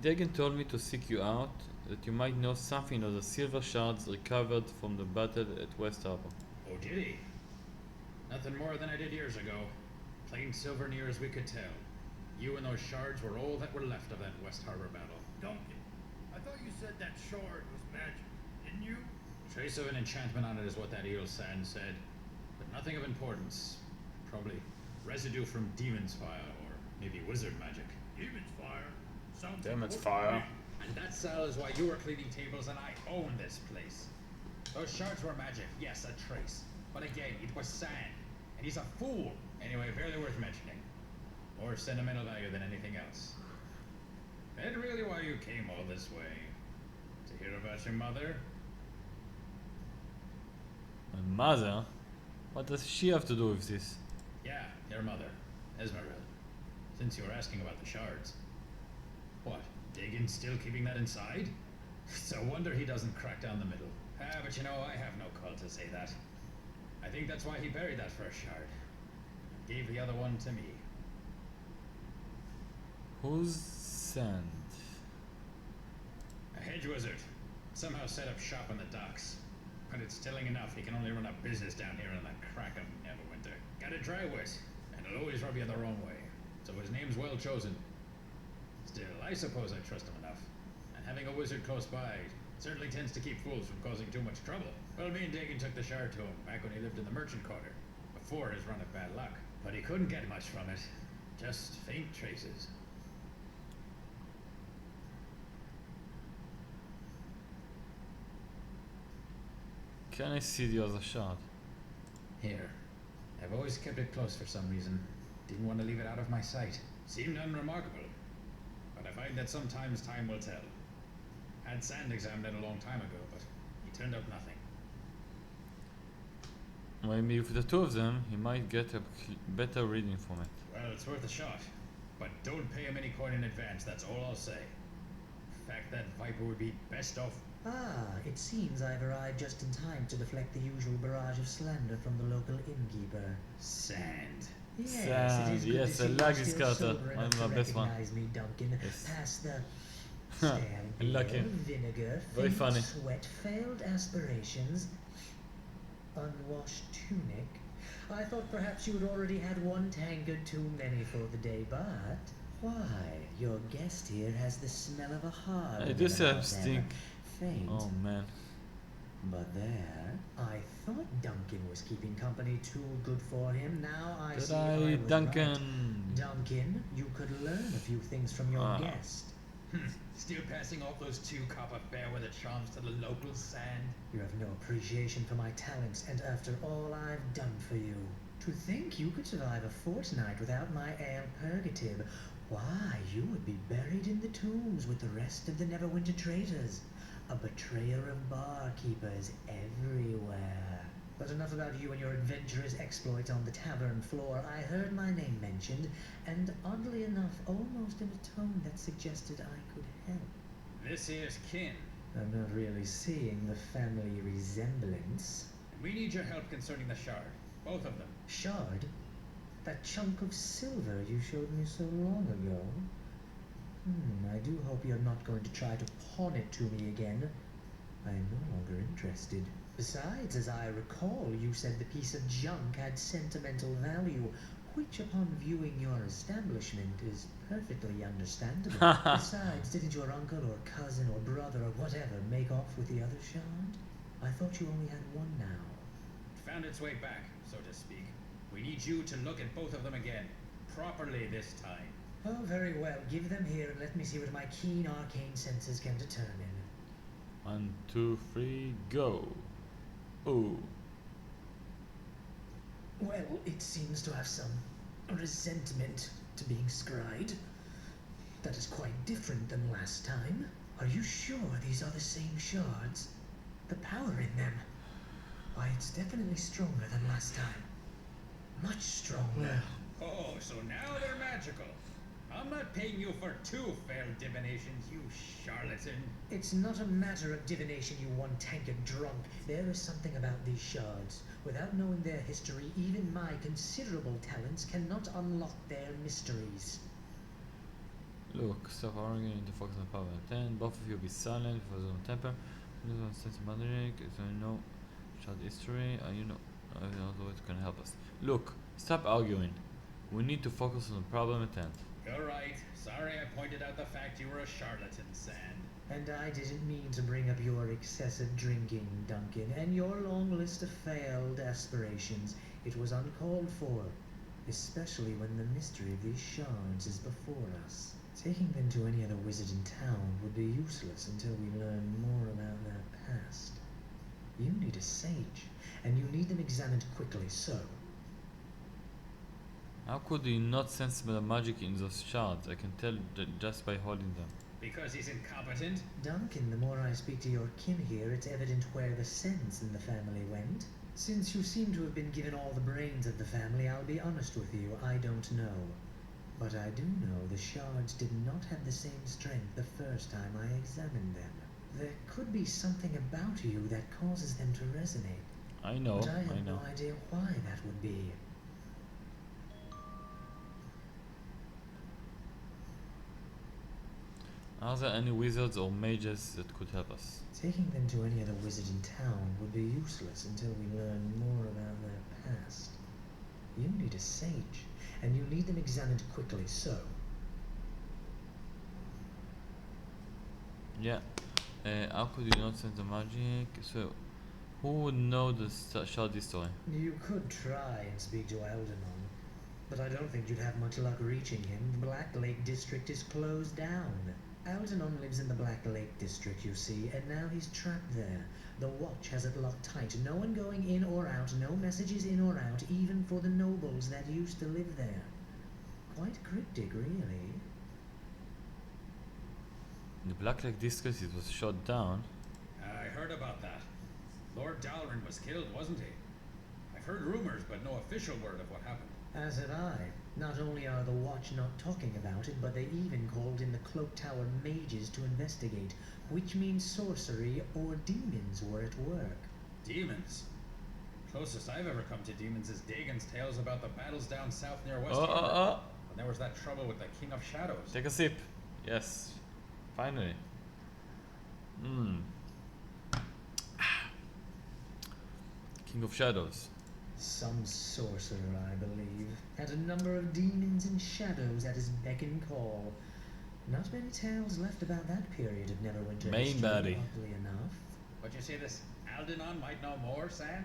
Dagan told me to seek you out, that you might know something of the silver shards recovered from the battle at West Harbor. Oh, did he? Nothing more than I did years ago. Plain silver near as we could tell. You and those shards were all that were left of that West Harbor battle. Duncan, I thought you said that shard was magic, didn't you? Trace of an enchantment on it is what that eel sand said, but nothing of importance. Probably residue from demon's fire, or maybe wizard magic. Demon's fire. Sounds Demon's important fire. to me. And that, Sal, is why you were cleaning tables and I own this place. Those shards were magic, yes, a trace. But again, it was sand. And he's a fool. Anyway, barely worth mentioning. More sentimental value than anything else. And really why you came all this way? To hear about your mother? My mother? What does she have to do with this? Yeah, your mother, Esmeralda. Since you were asking about the shards. What, Dagan's still keeping that inside? It's a wonder he doesn't crack down the middle. Ah, but you know, I have no call to say that. I think that's why he buried that first shard. And gave the other one to me. Who's sand? A hedge wizard. Somehow set up shop on the docks. But it's telling enough he can only run a business down here in the crack of Neverwinter. Got a dry wit, and he'll always rub you the wrong way. So his name's well chosen. Still, I suppose I trust him enough. And having a wizard close by certainly tends to keep fools from causing too much trouble. Well, me and Dagan took the shard to him back when he lived in the merchant quarter, before his run of bad luck. But he couldn't get much from it. Just faint traces. Can I see the other shard? Here. I've always kept it close for some reason. Didn't want to leave it out of my sight. Seemed unremarkable. But I find that sometimes time will tell. Had Sand examined it a long time ago, but he turned up nothing. Maybe with the two of them, he might get a better reading from it. Well, it's worth a shot. But don't pay him any coin in advance, that's all I'll say. fact that Viper would be best off. Ah, it seems I've arrived just in time to deflect the usual barrage of slander from the local innkeeper. Sand. Yes, Sand, it is good yes, to I see like you're this still character. sober One enough of to my best one. recognize me, Duncan. Yes. Past the stale I like beer, him. vinegar, Very faint funny. sweat, failed aspirations, unwashed tunic. I thought perhaps you had already had one tankard too many for the day, but why? Your guest here has the smell of a hard. I do have stink. Faint. Oh man. But there, I thought Duncan was keeping company too good for him. Now I Did see I, was Duncan? right. Duncan, you could learn a few things from your Ah. guest. Still passing off those 2 copper fairweather charms to the local Sand. You have no appreciation for my talents, and after all I've done for you. To think you could survive a fortnight without my ale purgative, why, you would be buried in the tombs with the rest of the Neverwinter traitors. A betrayer of barkeepers everywhere. But enough about you and your adventurous exploits on the tavern floor. I heard my name mentioned, and oddly enough, almost in a tone that suggested I could help. This here's kin, I'm not really seeing the family resemblance. and we need your help concerning the shard. Both of them. Shard? That chunk of silver you showed me so long ago? I do hope you're not going to try to pawn it to me again. I am no longer interested. Besides, as I recall, you said the piece of junk had sentimental value, which upon viewing your establishment is perfectly understandable. Besides, didn't your uncle or cousin or brother or whatever make off with the other shard? I thought you only had one now. It found its way back, so to speak. We need you to look at both of them again. Properly this time. Oh, very well. Give them here and let me see what my keen arcane senses can determine. 1, 2, 3, go. Oh. Well, it seems to have some resentment to being scryed. That is quite different than last time. Are you sure these are the same shards? The power in them. Why, it's definitely stronger than last time. Much stronger. Oh, so now they're magical. I'm not paying you for 2 failed divinations, you charlatan. It's not a matter of divination, you one-tankard drunk. There is something about these shards. Without knowing their history, even my considerable talents cannot unlock their mysteries. Look, stop arguing to focus on power. 10. Both of you be silent for the temper. This one sense magic. So you know shard history. You know it can help us. Look, stop arguing. We need to focus on the problem at hand. You're right. Sorry I pointed out the fact you were a charlatan, Sand. And I didn't mean to bring up your excessive drinking, Duncan, and your long list of failed aspirations. It was uncalled for, especially when the mystery of these shards is before us. Taking them to any other wizard in town would be useless until we learn more about their past. You need a sage, and you need them examined quickly, so... How could he not sense the magic in those shards? I can tell just by holding them. Because he's incompetent? Duncan, the more I speak to your kin here, it's evident where the sense in the family went. Since you seem to have been given all the brains of the family, I'll be honest with you, I don't know. But I do know the shards did not have the same strength the first time I examined them. There could be something about you that causes them to resonate. I know, But I have I know. no idea why that would be. Are there any wizards or mages that could help us? Taking them to any other wizard in town would be useless until we learn more about their past. You need a sage, and you need them examined quickly, so... Yeah. How could you not sense the magic? So, who would know the shard history? You could try and speak to Algernon, but I don't think you'd have much luck reaching him. The Black Lake District is closed down. Algernon lives in the Black Lake District, you see, and now he's trapped there. The watch has it locked tight. No one going in or out, no messages in or out, even for the nobles that used to live there. Quite cryptic, really. The Black Lake District, it was shot down. I heard about that. Lord Dalrin was killed, wasn't he? I've heard rumors, but no official word of what happened. As have I. Not only are the Watch not talking about it, but they even called in the Cloak Tower mages to investigate, which means sorcery or demons were at work. Demons? Closest I've ever come to demons is Dagon's tales about the battles down south near West Oh, Harbor. oh, oh. When there was that trouble with the King of Shadows. Take a sip. Yes. Finally. Mmm. King of Shadows. Some sorcerer, I believe, had a number of demons and shadows at his beck and call. Not many tales left about that period of Neverwinter Main history, baddie. oddly enough. But you say this Aldenon might know more, Sam?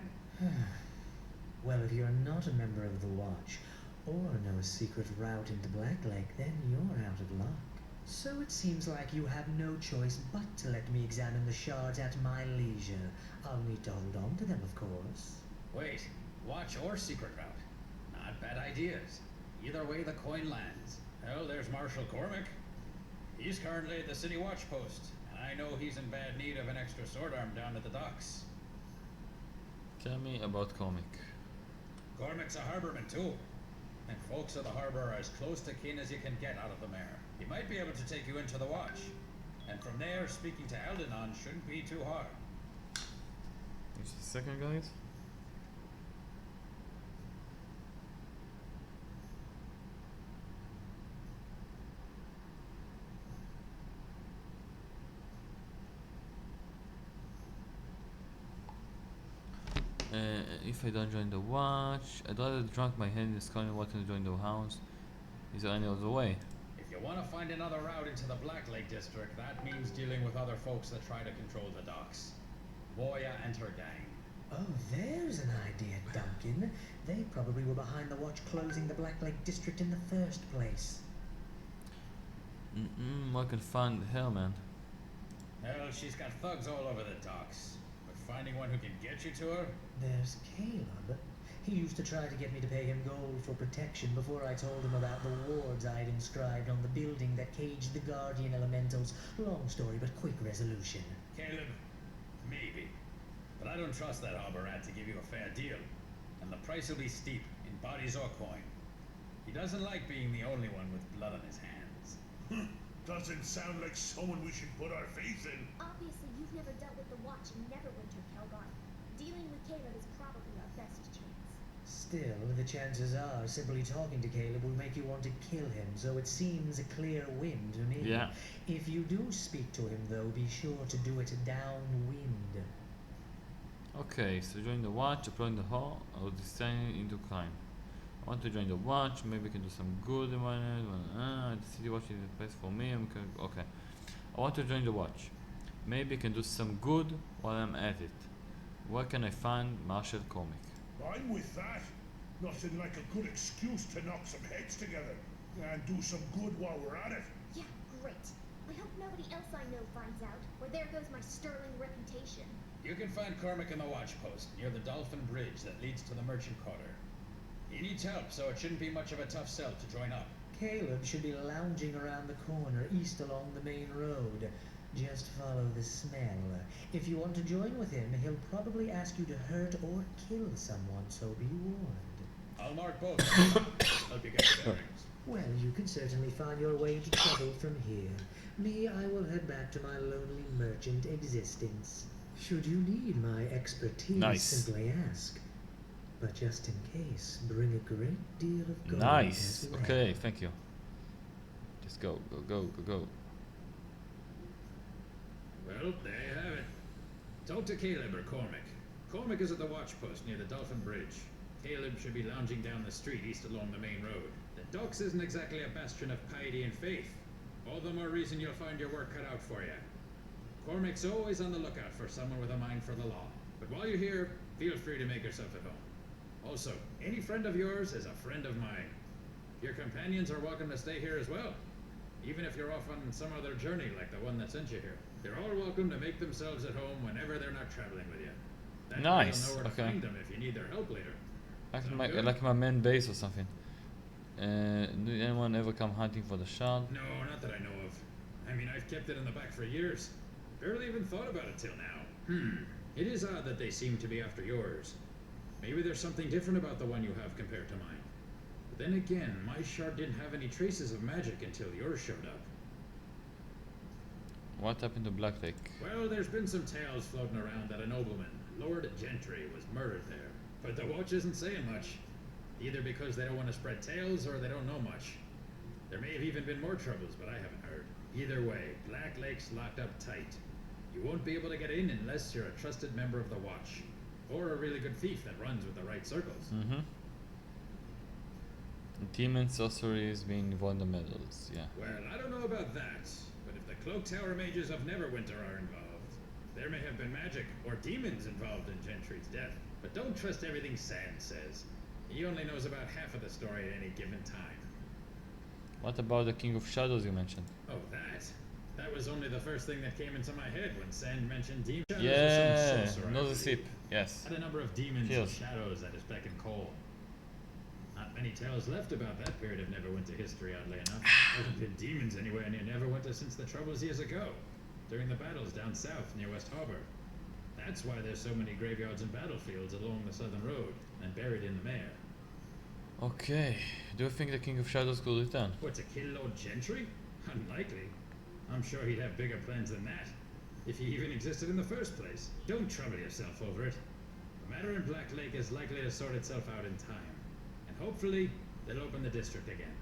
Well, if you're not a member of the Watch, or know a secret route into Blacklake, then you're out of luck. So it seems like you have no choice but to let me examine the shards at my leisure. I'll need to hold on to them, of course. Wait, Watch or secret route? Not bad ideas. Either way the coin lands. Hell, there's Marshal Cormac. He's currently at the City Watch Post, and I know he's in bad need of an extra sword arm down at the docks. Tell me about comic. Cormac's a harborman too, and folks of the harbor are as close to kin as you can get out of the mare. He might be able to take you into the Watch, and from there, speaking to Aldenon shouldn't be too hard. Just a second, guys. If I don't join the Watch, I'd rather drunk my head in scalding water than join the Hounds. Is there any other way? If you want to find another route into the Black Lake District, that means dealing with other folks that try to control the docks. Moya and her gang. Oh, there's an idea, Duncan. They probably were behind the Watch closing the Black Lake District in the first place. What can find hell, man? Hell, she's got thugs all over the docks. But finding one who can get you to her? There's Caleb. He used to try to get me to pay him gold for protection before I told him about the wards I'd inscribed on the building that caged the Guardian Elementals. Long story, but quick resolution. Caleb? Maybe. But I don't trust that harbor rat to give you a fair deal. And the price will be steep, in bodies or coin. He doesn't like being the only one with blood on his hands. Doesn't sound like someone we should put our faith in. Obviously, you've never dealt with the Watch in Neverwinter, Kelgar. Dealing with Caleb is probably our best chance. Still, the chances are simply talking to Caleb will make you want to kill him, so it seems a clear win to me. Yeah. If you do speak to him, though, be sure to do it downwind. Okay, so join the Watch, applying the hall, or descending into crime. I want to join the Watch, maybe we can do some good in my the City Watch is the place for me. Okay. I want to join the Watch. Maybe I can do some good while I'm at it. Where can I find Marshal Cormac? I'm with that. Nothing like a good excuse to knock some heads together and do some good while we're at it. Yeah, great. I hope nobody else I know finds out, or there goes my sterling reputation. You can find Cormac in the Watch Post, near the Dolphin Bridge that leads to the Merchant Quarter. He needs help, so it shouldn't be much of a tough sell to join up. Caleb should be lounging around the corner east along the main road. Just follow the smell. If you want to join with him, he'll probably ask you to hurt or kill someone, so be warned. I'll mark both. Help you get your bearings. Well, you can certainly find your way to trouble from here. Me, I will head back to my lonely merchant existence. Should you need my expertise, Nice. simply ask. But just in case, bring a great deal of gold Nice. as well. Okay, thank you. Just go. Go. Well, there you have it. Talk to Caleb or Cormac. Cormac is at the Watch Post near the Dolphin Bridge. Caleb should be lounging down the street east along the main road. The docks isn't exactly a bastion of piety and faith. All the more reason you'll find your work cut out for you. Cormac's always on the lookout for someone with a mind for the law. But while you're here, feel free to make yourself at home. Also, any friend of yours is a friend of mine. Your companions are welcome to stay here as well. Even if you're off on some other journey like the one that sent you here. They're all welcome to make themselves at home whenever they're not traveling with you. That way Nice, you'll know where to okay. find them if you need their help later. Like like my main base or something. Did anyone ever come hunting for the shard? No, not that I know of. I mean, I've kept it in the back for years. Barely even thought about it till now. It is odd that they seem to be after yours. Maybe there's something different about the one you have compared to mine. But then again, my shard didn't have any traces of magic until yours showed up. What happened to Black Lake? Well, there's been some tales floating around that a nobleman, Lord Gentry, was murdered there. But the watch isn't saying much. Either because they don't want to spread tales or they don't know much. There may have even been more troubles, but I haven't heard. Either way, Black Lake's locked up tight. You won't be able to get in unless you're a trusted member of the watch. Or a really good thief that runs with the right circles. Mm-hmm. Demon sorceries being fundamentals, yeah. Well, I don't know about that, but if the Cloak Tower mages of Neverwinter are involved, there may have been magic or demons involved in Gentry's death. But don't trust everything Sand says. He only knows about half of the story at any given time. What about the King of Shadows you mentioned? Oh, that? That was only the first thing that came into my head when Sand mentioned demons. Yeah, another sip, yes. Had a number of demons Cheers. and shadows at his beck and call. Not many tales left about that period of Neverwinter history, oddly enough. Hasn't been demons anywhere near Neverwinter since the Troubles years ago, during the battles down south near West Harbor. That's why there's so many graveyards and battlefields along the southern road, and buried in the mare. Okay, do you think the King of Shadows could return? What, to kill Lord Gentry? Unlikely. I'm sure he'd have bigger plans than that, if he even existed in the first place. Don't trouble yourself over it. The matter in Black Lake is likely to sort itself out in time, and hopefully they'll open the district again.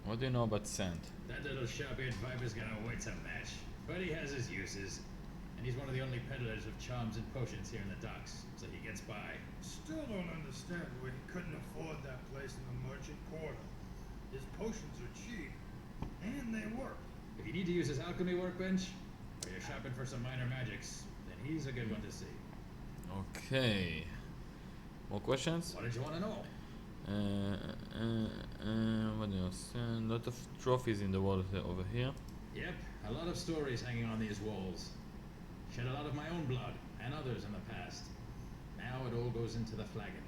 What do you know about Sand? That little sharp-eared viper's got a wit to match, but he has his uses. And he's one of the only peddlers of charms and potions here in the docks, so he gets by. Still don't understand why he couldn't afford that place in the merchant quarter. His potions are cheap, and they work. If you need to use his alchemy workbench, or you're shopping for some minor magics, then he's a good one to see. Okay. More questions? What did you want to know? What do you understand? Lot of trophies in the wall over here. Yep, a lot of stories hanging on these walls. Shed a lot of my own blood, and others in the past. Now it all goes into the flagon.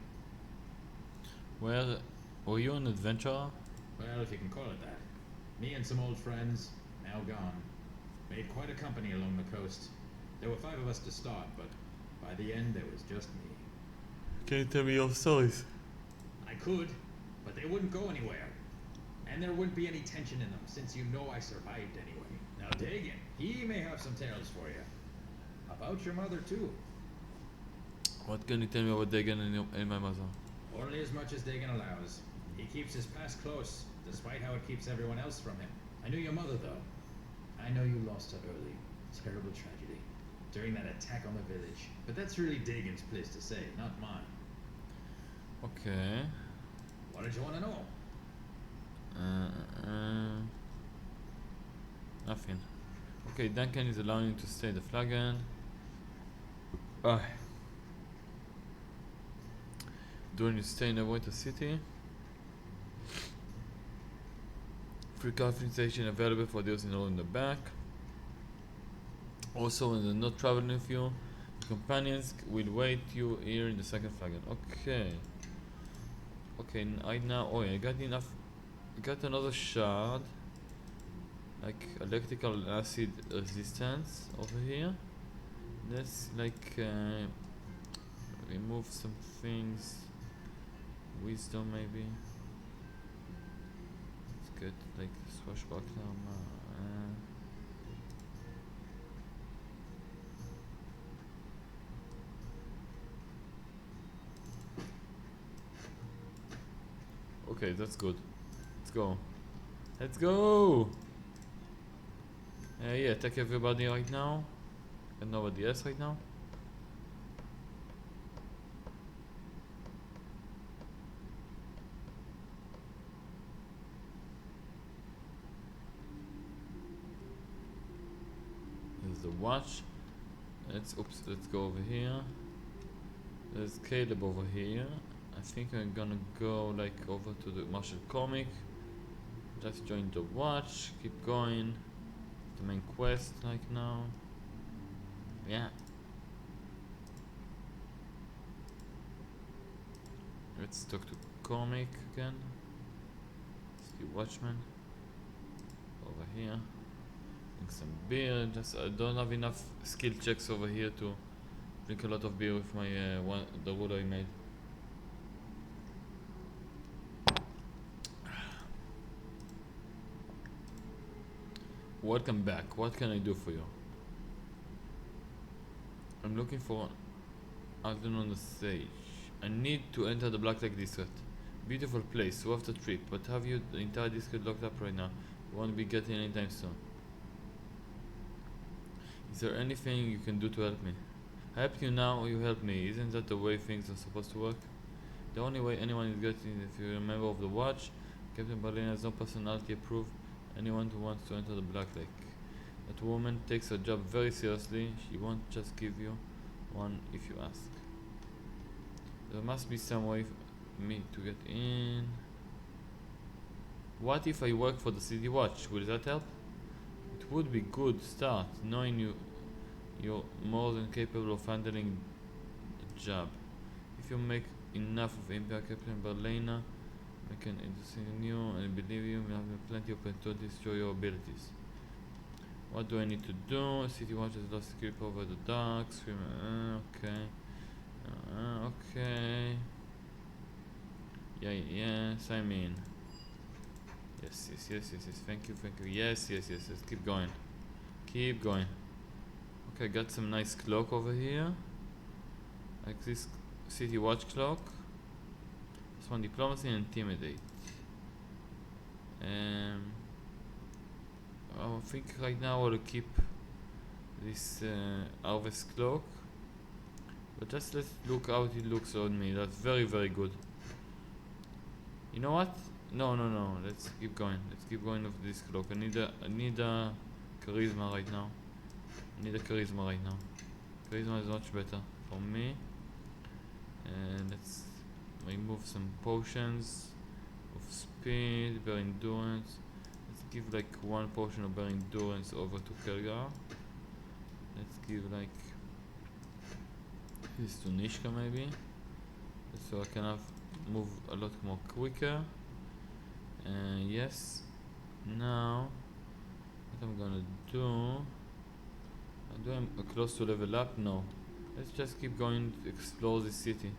Well, were you an adventurer? Well, if you can call it that. Me and some old friends, now gone, made quite a company along the coast. There were 5 of us to start, but by the end there was just me. Can you tell me your stories? I could, but they wouldn't go anywhere. And there wouldn't be any tension in them, since you know I survived anyway. Now Dagan, he may have some tales for you. About your mother too. What can you tell me about Dagan and my mother? Only as much as Dagan allows. He keeps his past close, despite how it keeps everyone else from him. I knew your mother though. I know you lost her early. Terrible tragedy. During that attack on the village. But that's really Dagan's place to say, not mine. Okay. What did you want to know? Nothing. Okay, Duncan is allowing you to stay the flagon. During your stay in Neverwinter City, free customization available for those enrolled in the back. Also, when they're not traveling with you, companions will wait you here in the second flagon. Okay. Okay, I now. Oh, yeah, I got enough. I got another shard, like electrical acid resistance over here. Let's remove some things. Wisdom maybe. Let's get like swashbuckler. Okay, that's good. Let's go. Let's go! Yeah, attack everybody right now. And nobody else right now. There's the watch. Let's go over here. There's Caleb over here. I think I'm gonna go like over to the martial comic. Just join the watch, keep going. The main quest like now. Yeah. Let's talk to comic again. See watchman. Over here. Drink some beer. Just I don't have enough skill checks over here to drink a lot of beer with my the wood I made. Welcome back. What can I do for you? I'm looking for Alden on the stage. I need to enter the Black Lake District. Beautiful place, worth the trip, but have you the entire district locked up right now? You won't be getting anytime soon. Is there anything you can do to help me? I help you now or you help me. Isn't that the way things are supposed to work? The only way anyone is getting if you're a member of the watch. Captain Berlin has no personality approve anyone who wants to enter the Black Lake. That woman takes her job very seriously. She won't just give you one if you ask. There must be some way for me to get in. What if I work for the City Watch? Will that help? It would be good start, knowing you're more than capable of handling the job. If you make enough of impact, Captain Berlina, I can introduce you and believe you will have plenty of opportunities to show your abilities. What do I need to do? City Watch has lost grip over the docks. Okay. Okay. Yes, I mean. Yes. Thank you. Yes. Keep going. Okay, got some nice cloak over here. Like this City Watch cloak. This one diplomacy and intimidate. I think right now I'll keep this harvest cloak. But just let's look how it looks on me. That's very good. You know what? No. Let's keep going. With this cloak. I need a charisma right now. Charisma is much better for me. And let's remove some potions of speed, bear endurance. Let's give like one potion of bear endurance over to Kelgar. Let's give like this to Nishka maybe, so I can move a lot more quicker. Yes. Now what I'm gonna do? I'm close to level up. No, let's just keep going to explore the city.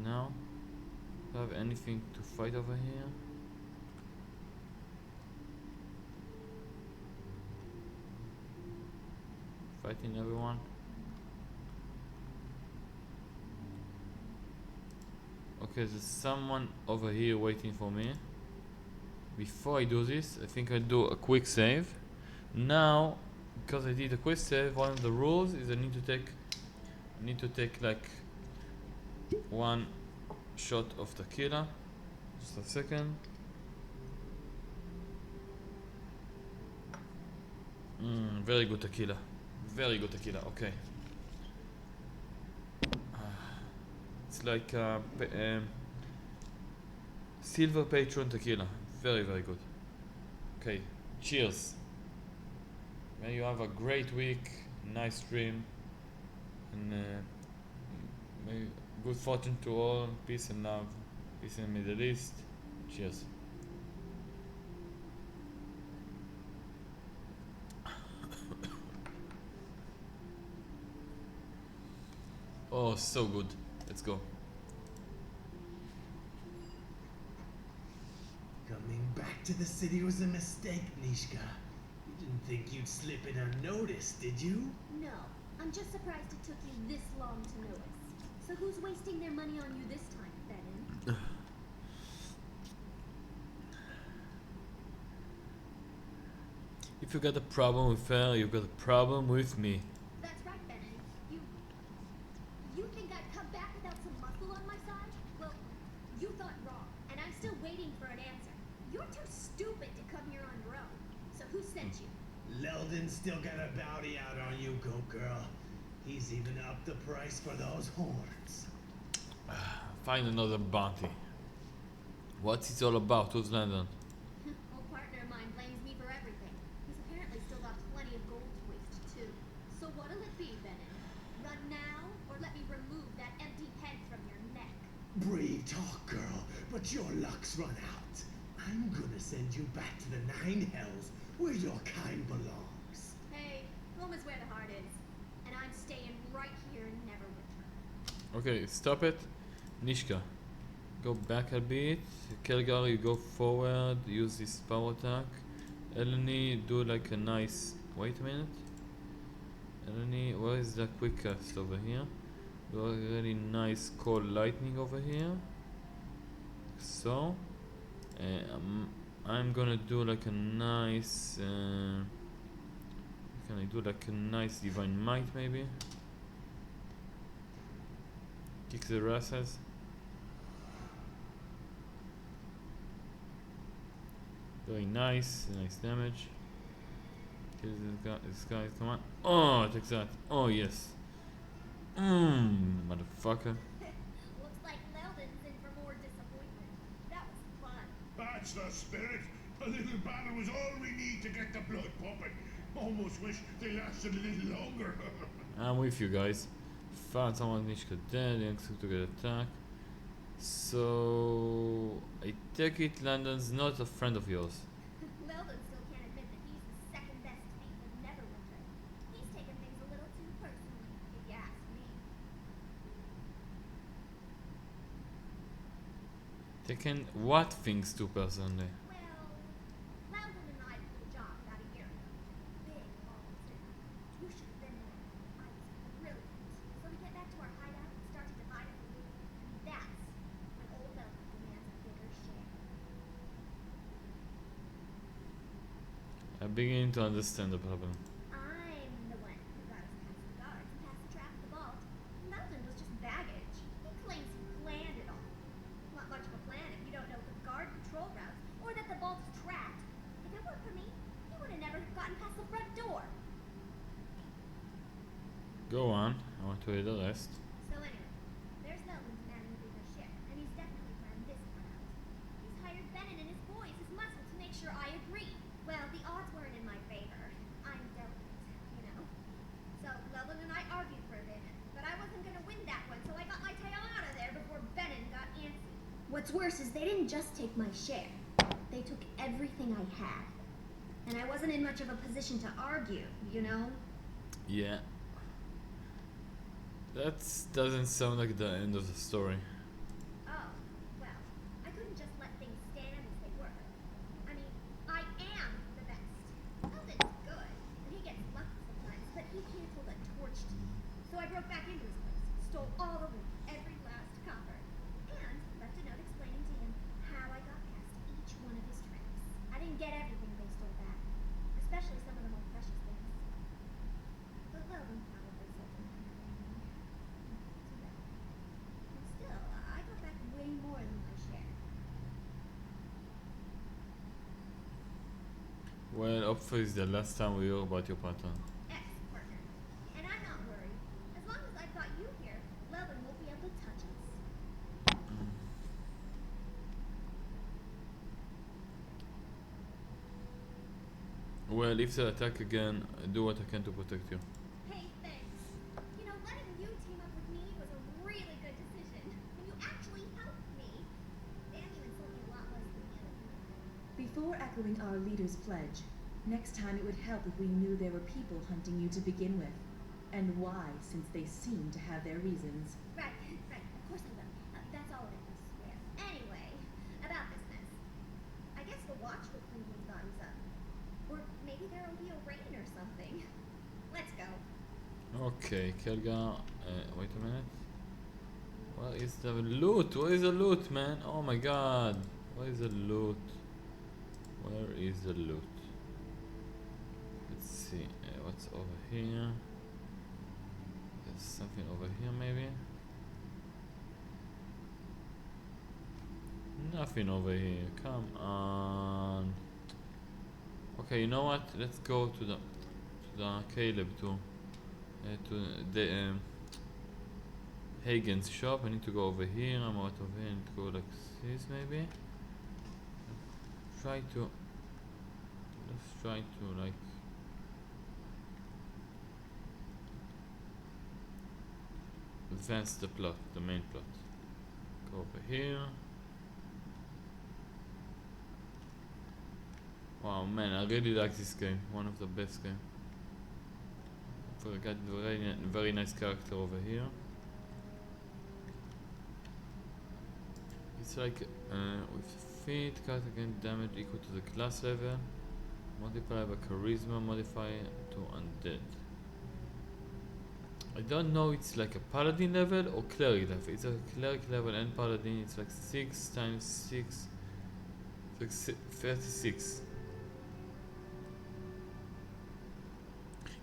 Now, do I have anything to fight over here? Fighting everyone. Okay, there's someone over here waiting for me. Before I do this, I think I'll do a quick save. Now, because I did a quick save, one of the rules is I need to take like one shot of tequila. Just a second. Very good tequila. Okay. It's like silver patron tequila. Very good. Okay, cheers. May you have a great week, nice stream, and may good fortune to all. Peace and love. Peace in the Middle East. Cheers. Oh, so good. Let's go. Coming back to the city was a mistake, Nishka. You didn't think you'd slip in unnoticed, did you? No, I'm just surprised it took you this long to notice. So who's wasting their money on you this time, Benin? If you got a problem with her, you got a problem with me. That's right, Benin. You think I'd come back without some muscle on my side? Well, you thought wrong, and I'm still waiting for an answer. You're too stupid to come here on your own. So who sent you? Leldon's still got a bounty out on you, Goat Girl. He's even upped the price for those horns. Find another bounty. What's it all about? Who's Landon? Old partner of mine blames me for everything. He's apparently still got plenty of gold to waste, too. So what'll it be, Benin? Run now, or let me remove that empty head from your neck? Brave talk, girl, but your luck's run out. I'm gonna send you back to the Nine Hells, where your kind belongs. Hey, home is where the heart is. And I'm staying right here in Neverwinter. Okay, stop it. Nishka, go back a bit. Kelgar, you go forward. Use this power attack. Eleni, do like a nice. Wait a minute. Eleni, where is the quick cast over here? Do a really nice cold lightning over here. So, I'm gonna do like a nice. Can I do like a nice divine might maybe? Kick the asses. Very nice, nice damage. Kill this guy, come on. Oh, take that. Oh, yes. Motherfucker. Looks like Leldon's in for more disappointment. That was fun. That's the spirit. A little battle was all we need to get the blood pumping. Almost wish they lasted a little longer. I'm with you guys. Found someone Nishka dead, Yanks to get attack. So I take it Landon's not a friend of yours. Leldon still can't admit that he's the second best thief of Neverwinter. He's taken things a little too personally, if you ask me. Taken what things too personally? Well, Loudon and I did a job about a year ago. Big balls, and you should have been there. I was brilliant. So we get back to our hideout and start to divide up the loot. And that's when old Loudon demands a bigger share. I'm beginning to understand the problem. I'm the one who got us past the guards and past the trap at the vault. Loudon was just baggage. He claims he planned it all. Not much of a plan if you don't know the guard patrol routes or that the vault's trapped. If it weren't for me, he would have never gotten past the front door. Go on, I want to hear the rest. So anyway, there's Loudon demanding a bigger share, and he's definitely planned this part out. He's hired Benin and his boys as muscle to make sure I agree. Well, the odds weren't in my favor. I'm delicate, you know. So Loudon and I argued for a bit, but I wasn't gonna win that one, so I got my tail out of there before Benin got antsy. What's worse is they didn't just take my share. They took everything I had. And I wasn't in much of a position to argue, you know? Yeah. That doesn't sound like the end of the story. Oh, well, I couldn't just let things stand as they were. I mean, I am the best. Eldon's good, and he gets lucky sometimes, but he can't hold a torch to me. So I broke back into his place, stole all the loot, every last copper, and left a note explaining to him how I got past each one of his traps. I didn't get everything they stole back, especially some of the more precious things. But Weldon probably sold them. Too bad. And still, I got back way more than my share. Well, hopefully it's the last time we hear about your pattern. Ex-partner. And I'm not worried. As long as I've got you here, Weldon won't be able to touch us. Well, if they attack again, I do what I can to protect you. Hey, thanks. You know, letting you team up with me was a really good decision. And you actually helped me. Dan even sold me a lot less than the other people. Before echoing our leader's pledge, next time it would help if we knew there were people hunting you to begin with. And why, since they seem to have their reasons. Right, right. Of course I will. That's all of it, I swear. Anyway, about this mess. I guess the watch will clean these bodies up. Or maybe there'll be a rain or something. Let's go. Okay, Kelga, wait a minute. Where is the loot? Where is the loot, man? Oh my god. Where is the loot? Where is the loot? Let's see. What's over here? There's something over here, maybe? Nothing over here. Come on. Okay, you know what? Let's go to the Caleb to the Hagen's shop. I need to go over here. I'm out of here. I need to go like this, maybe. Let's try to like advance the plot, the main plot. Go over here. Wow, man, I really like this game. One of the best games. We got very nice character over here. It's like with feet, cut again damage equal to the class level. Multiply by charisma, modify to undead. I don't know, it's like a paladin level or cleric level. It's a cleric level and paladin. It's like 6 times 6, like 36.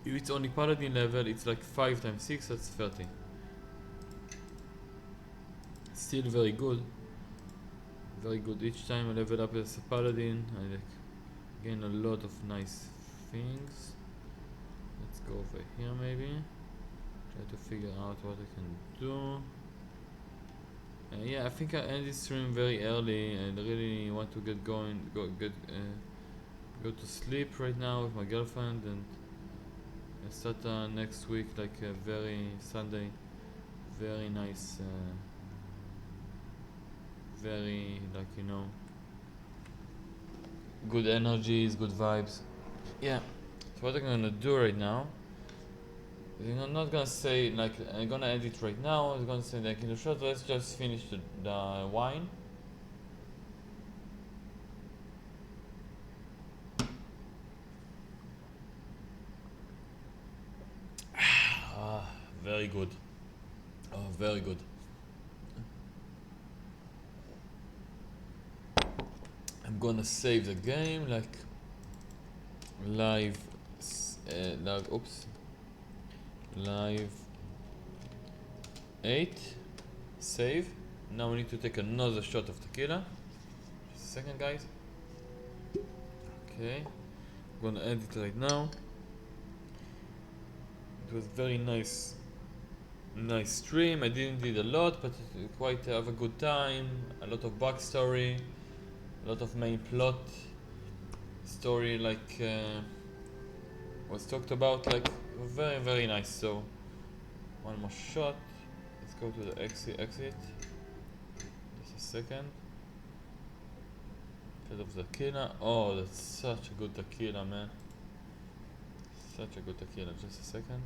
If it's only paladin level, it's like 5 times 6, that's 30. Still very good. Very good. Each time I level up as a paladin, I like gain a lot of nice things. Let's go over here maybe. Try to figure out what I can do. Yeah, I think I end this stream very early and I really want to get going, go to sleep right now with my girlfriend, and start next week like a very Sunday, very nice, very like, you know, good energies, good vibes. Yeah. So what I'm gonna do right now is I'm not gonna say like I'm gonna end it right now. I'm gonna say like in the short. Let's just finish the wine. Very good. Oh, very good. I'm gonna save the game like live. Oops. Live 8. Save. Now we need to take another shot of tequila. Just a second, guys. Okay. I'm gonna end it right now. It was very nice stream. I didn't did a lot, but quite have a good time. A lot of backstory, a lot of main plot story, like was talked about, like very, very nice. So one more shot. Let's go to the exit. Just a second. Instead of the tequila. Oh, that's such a good tequila, man. Such a good tequila. Just a second.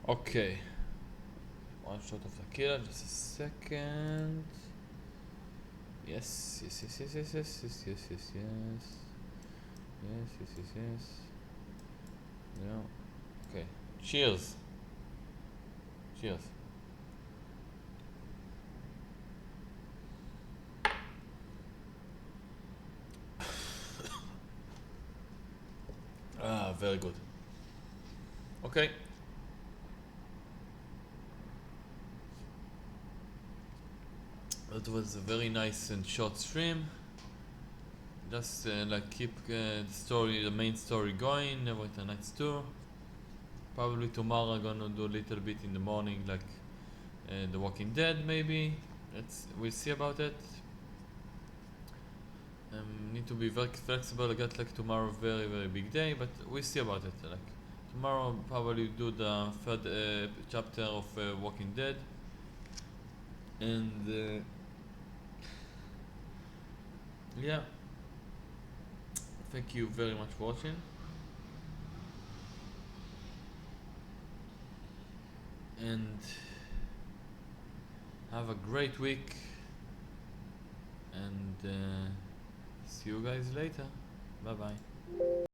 Okay. One shot of tequila, just a second. Yes. Yeah. Okay. Cheers. Cheers. Very good. Okay. That was a very nice and short stream. Just like keep the main story going with the next tour. Probably tomorrow I'm gonna do a little bit in the morning, like The Walking Dead maybe. We'll see about it. Need to be very flexible. I got like tomorrow very, very big day, but we'll see about it. Like tomorrow I'll probably do the third chapter of Walking Dead, and yeah. Thank you very much for watching, and have a great week, and see you guys later. Bye bye.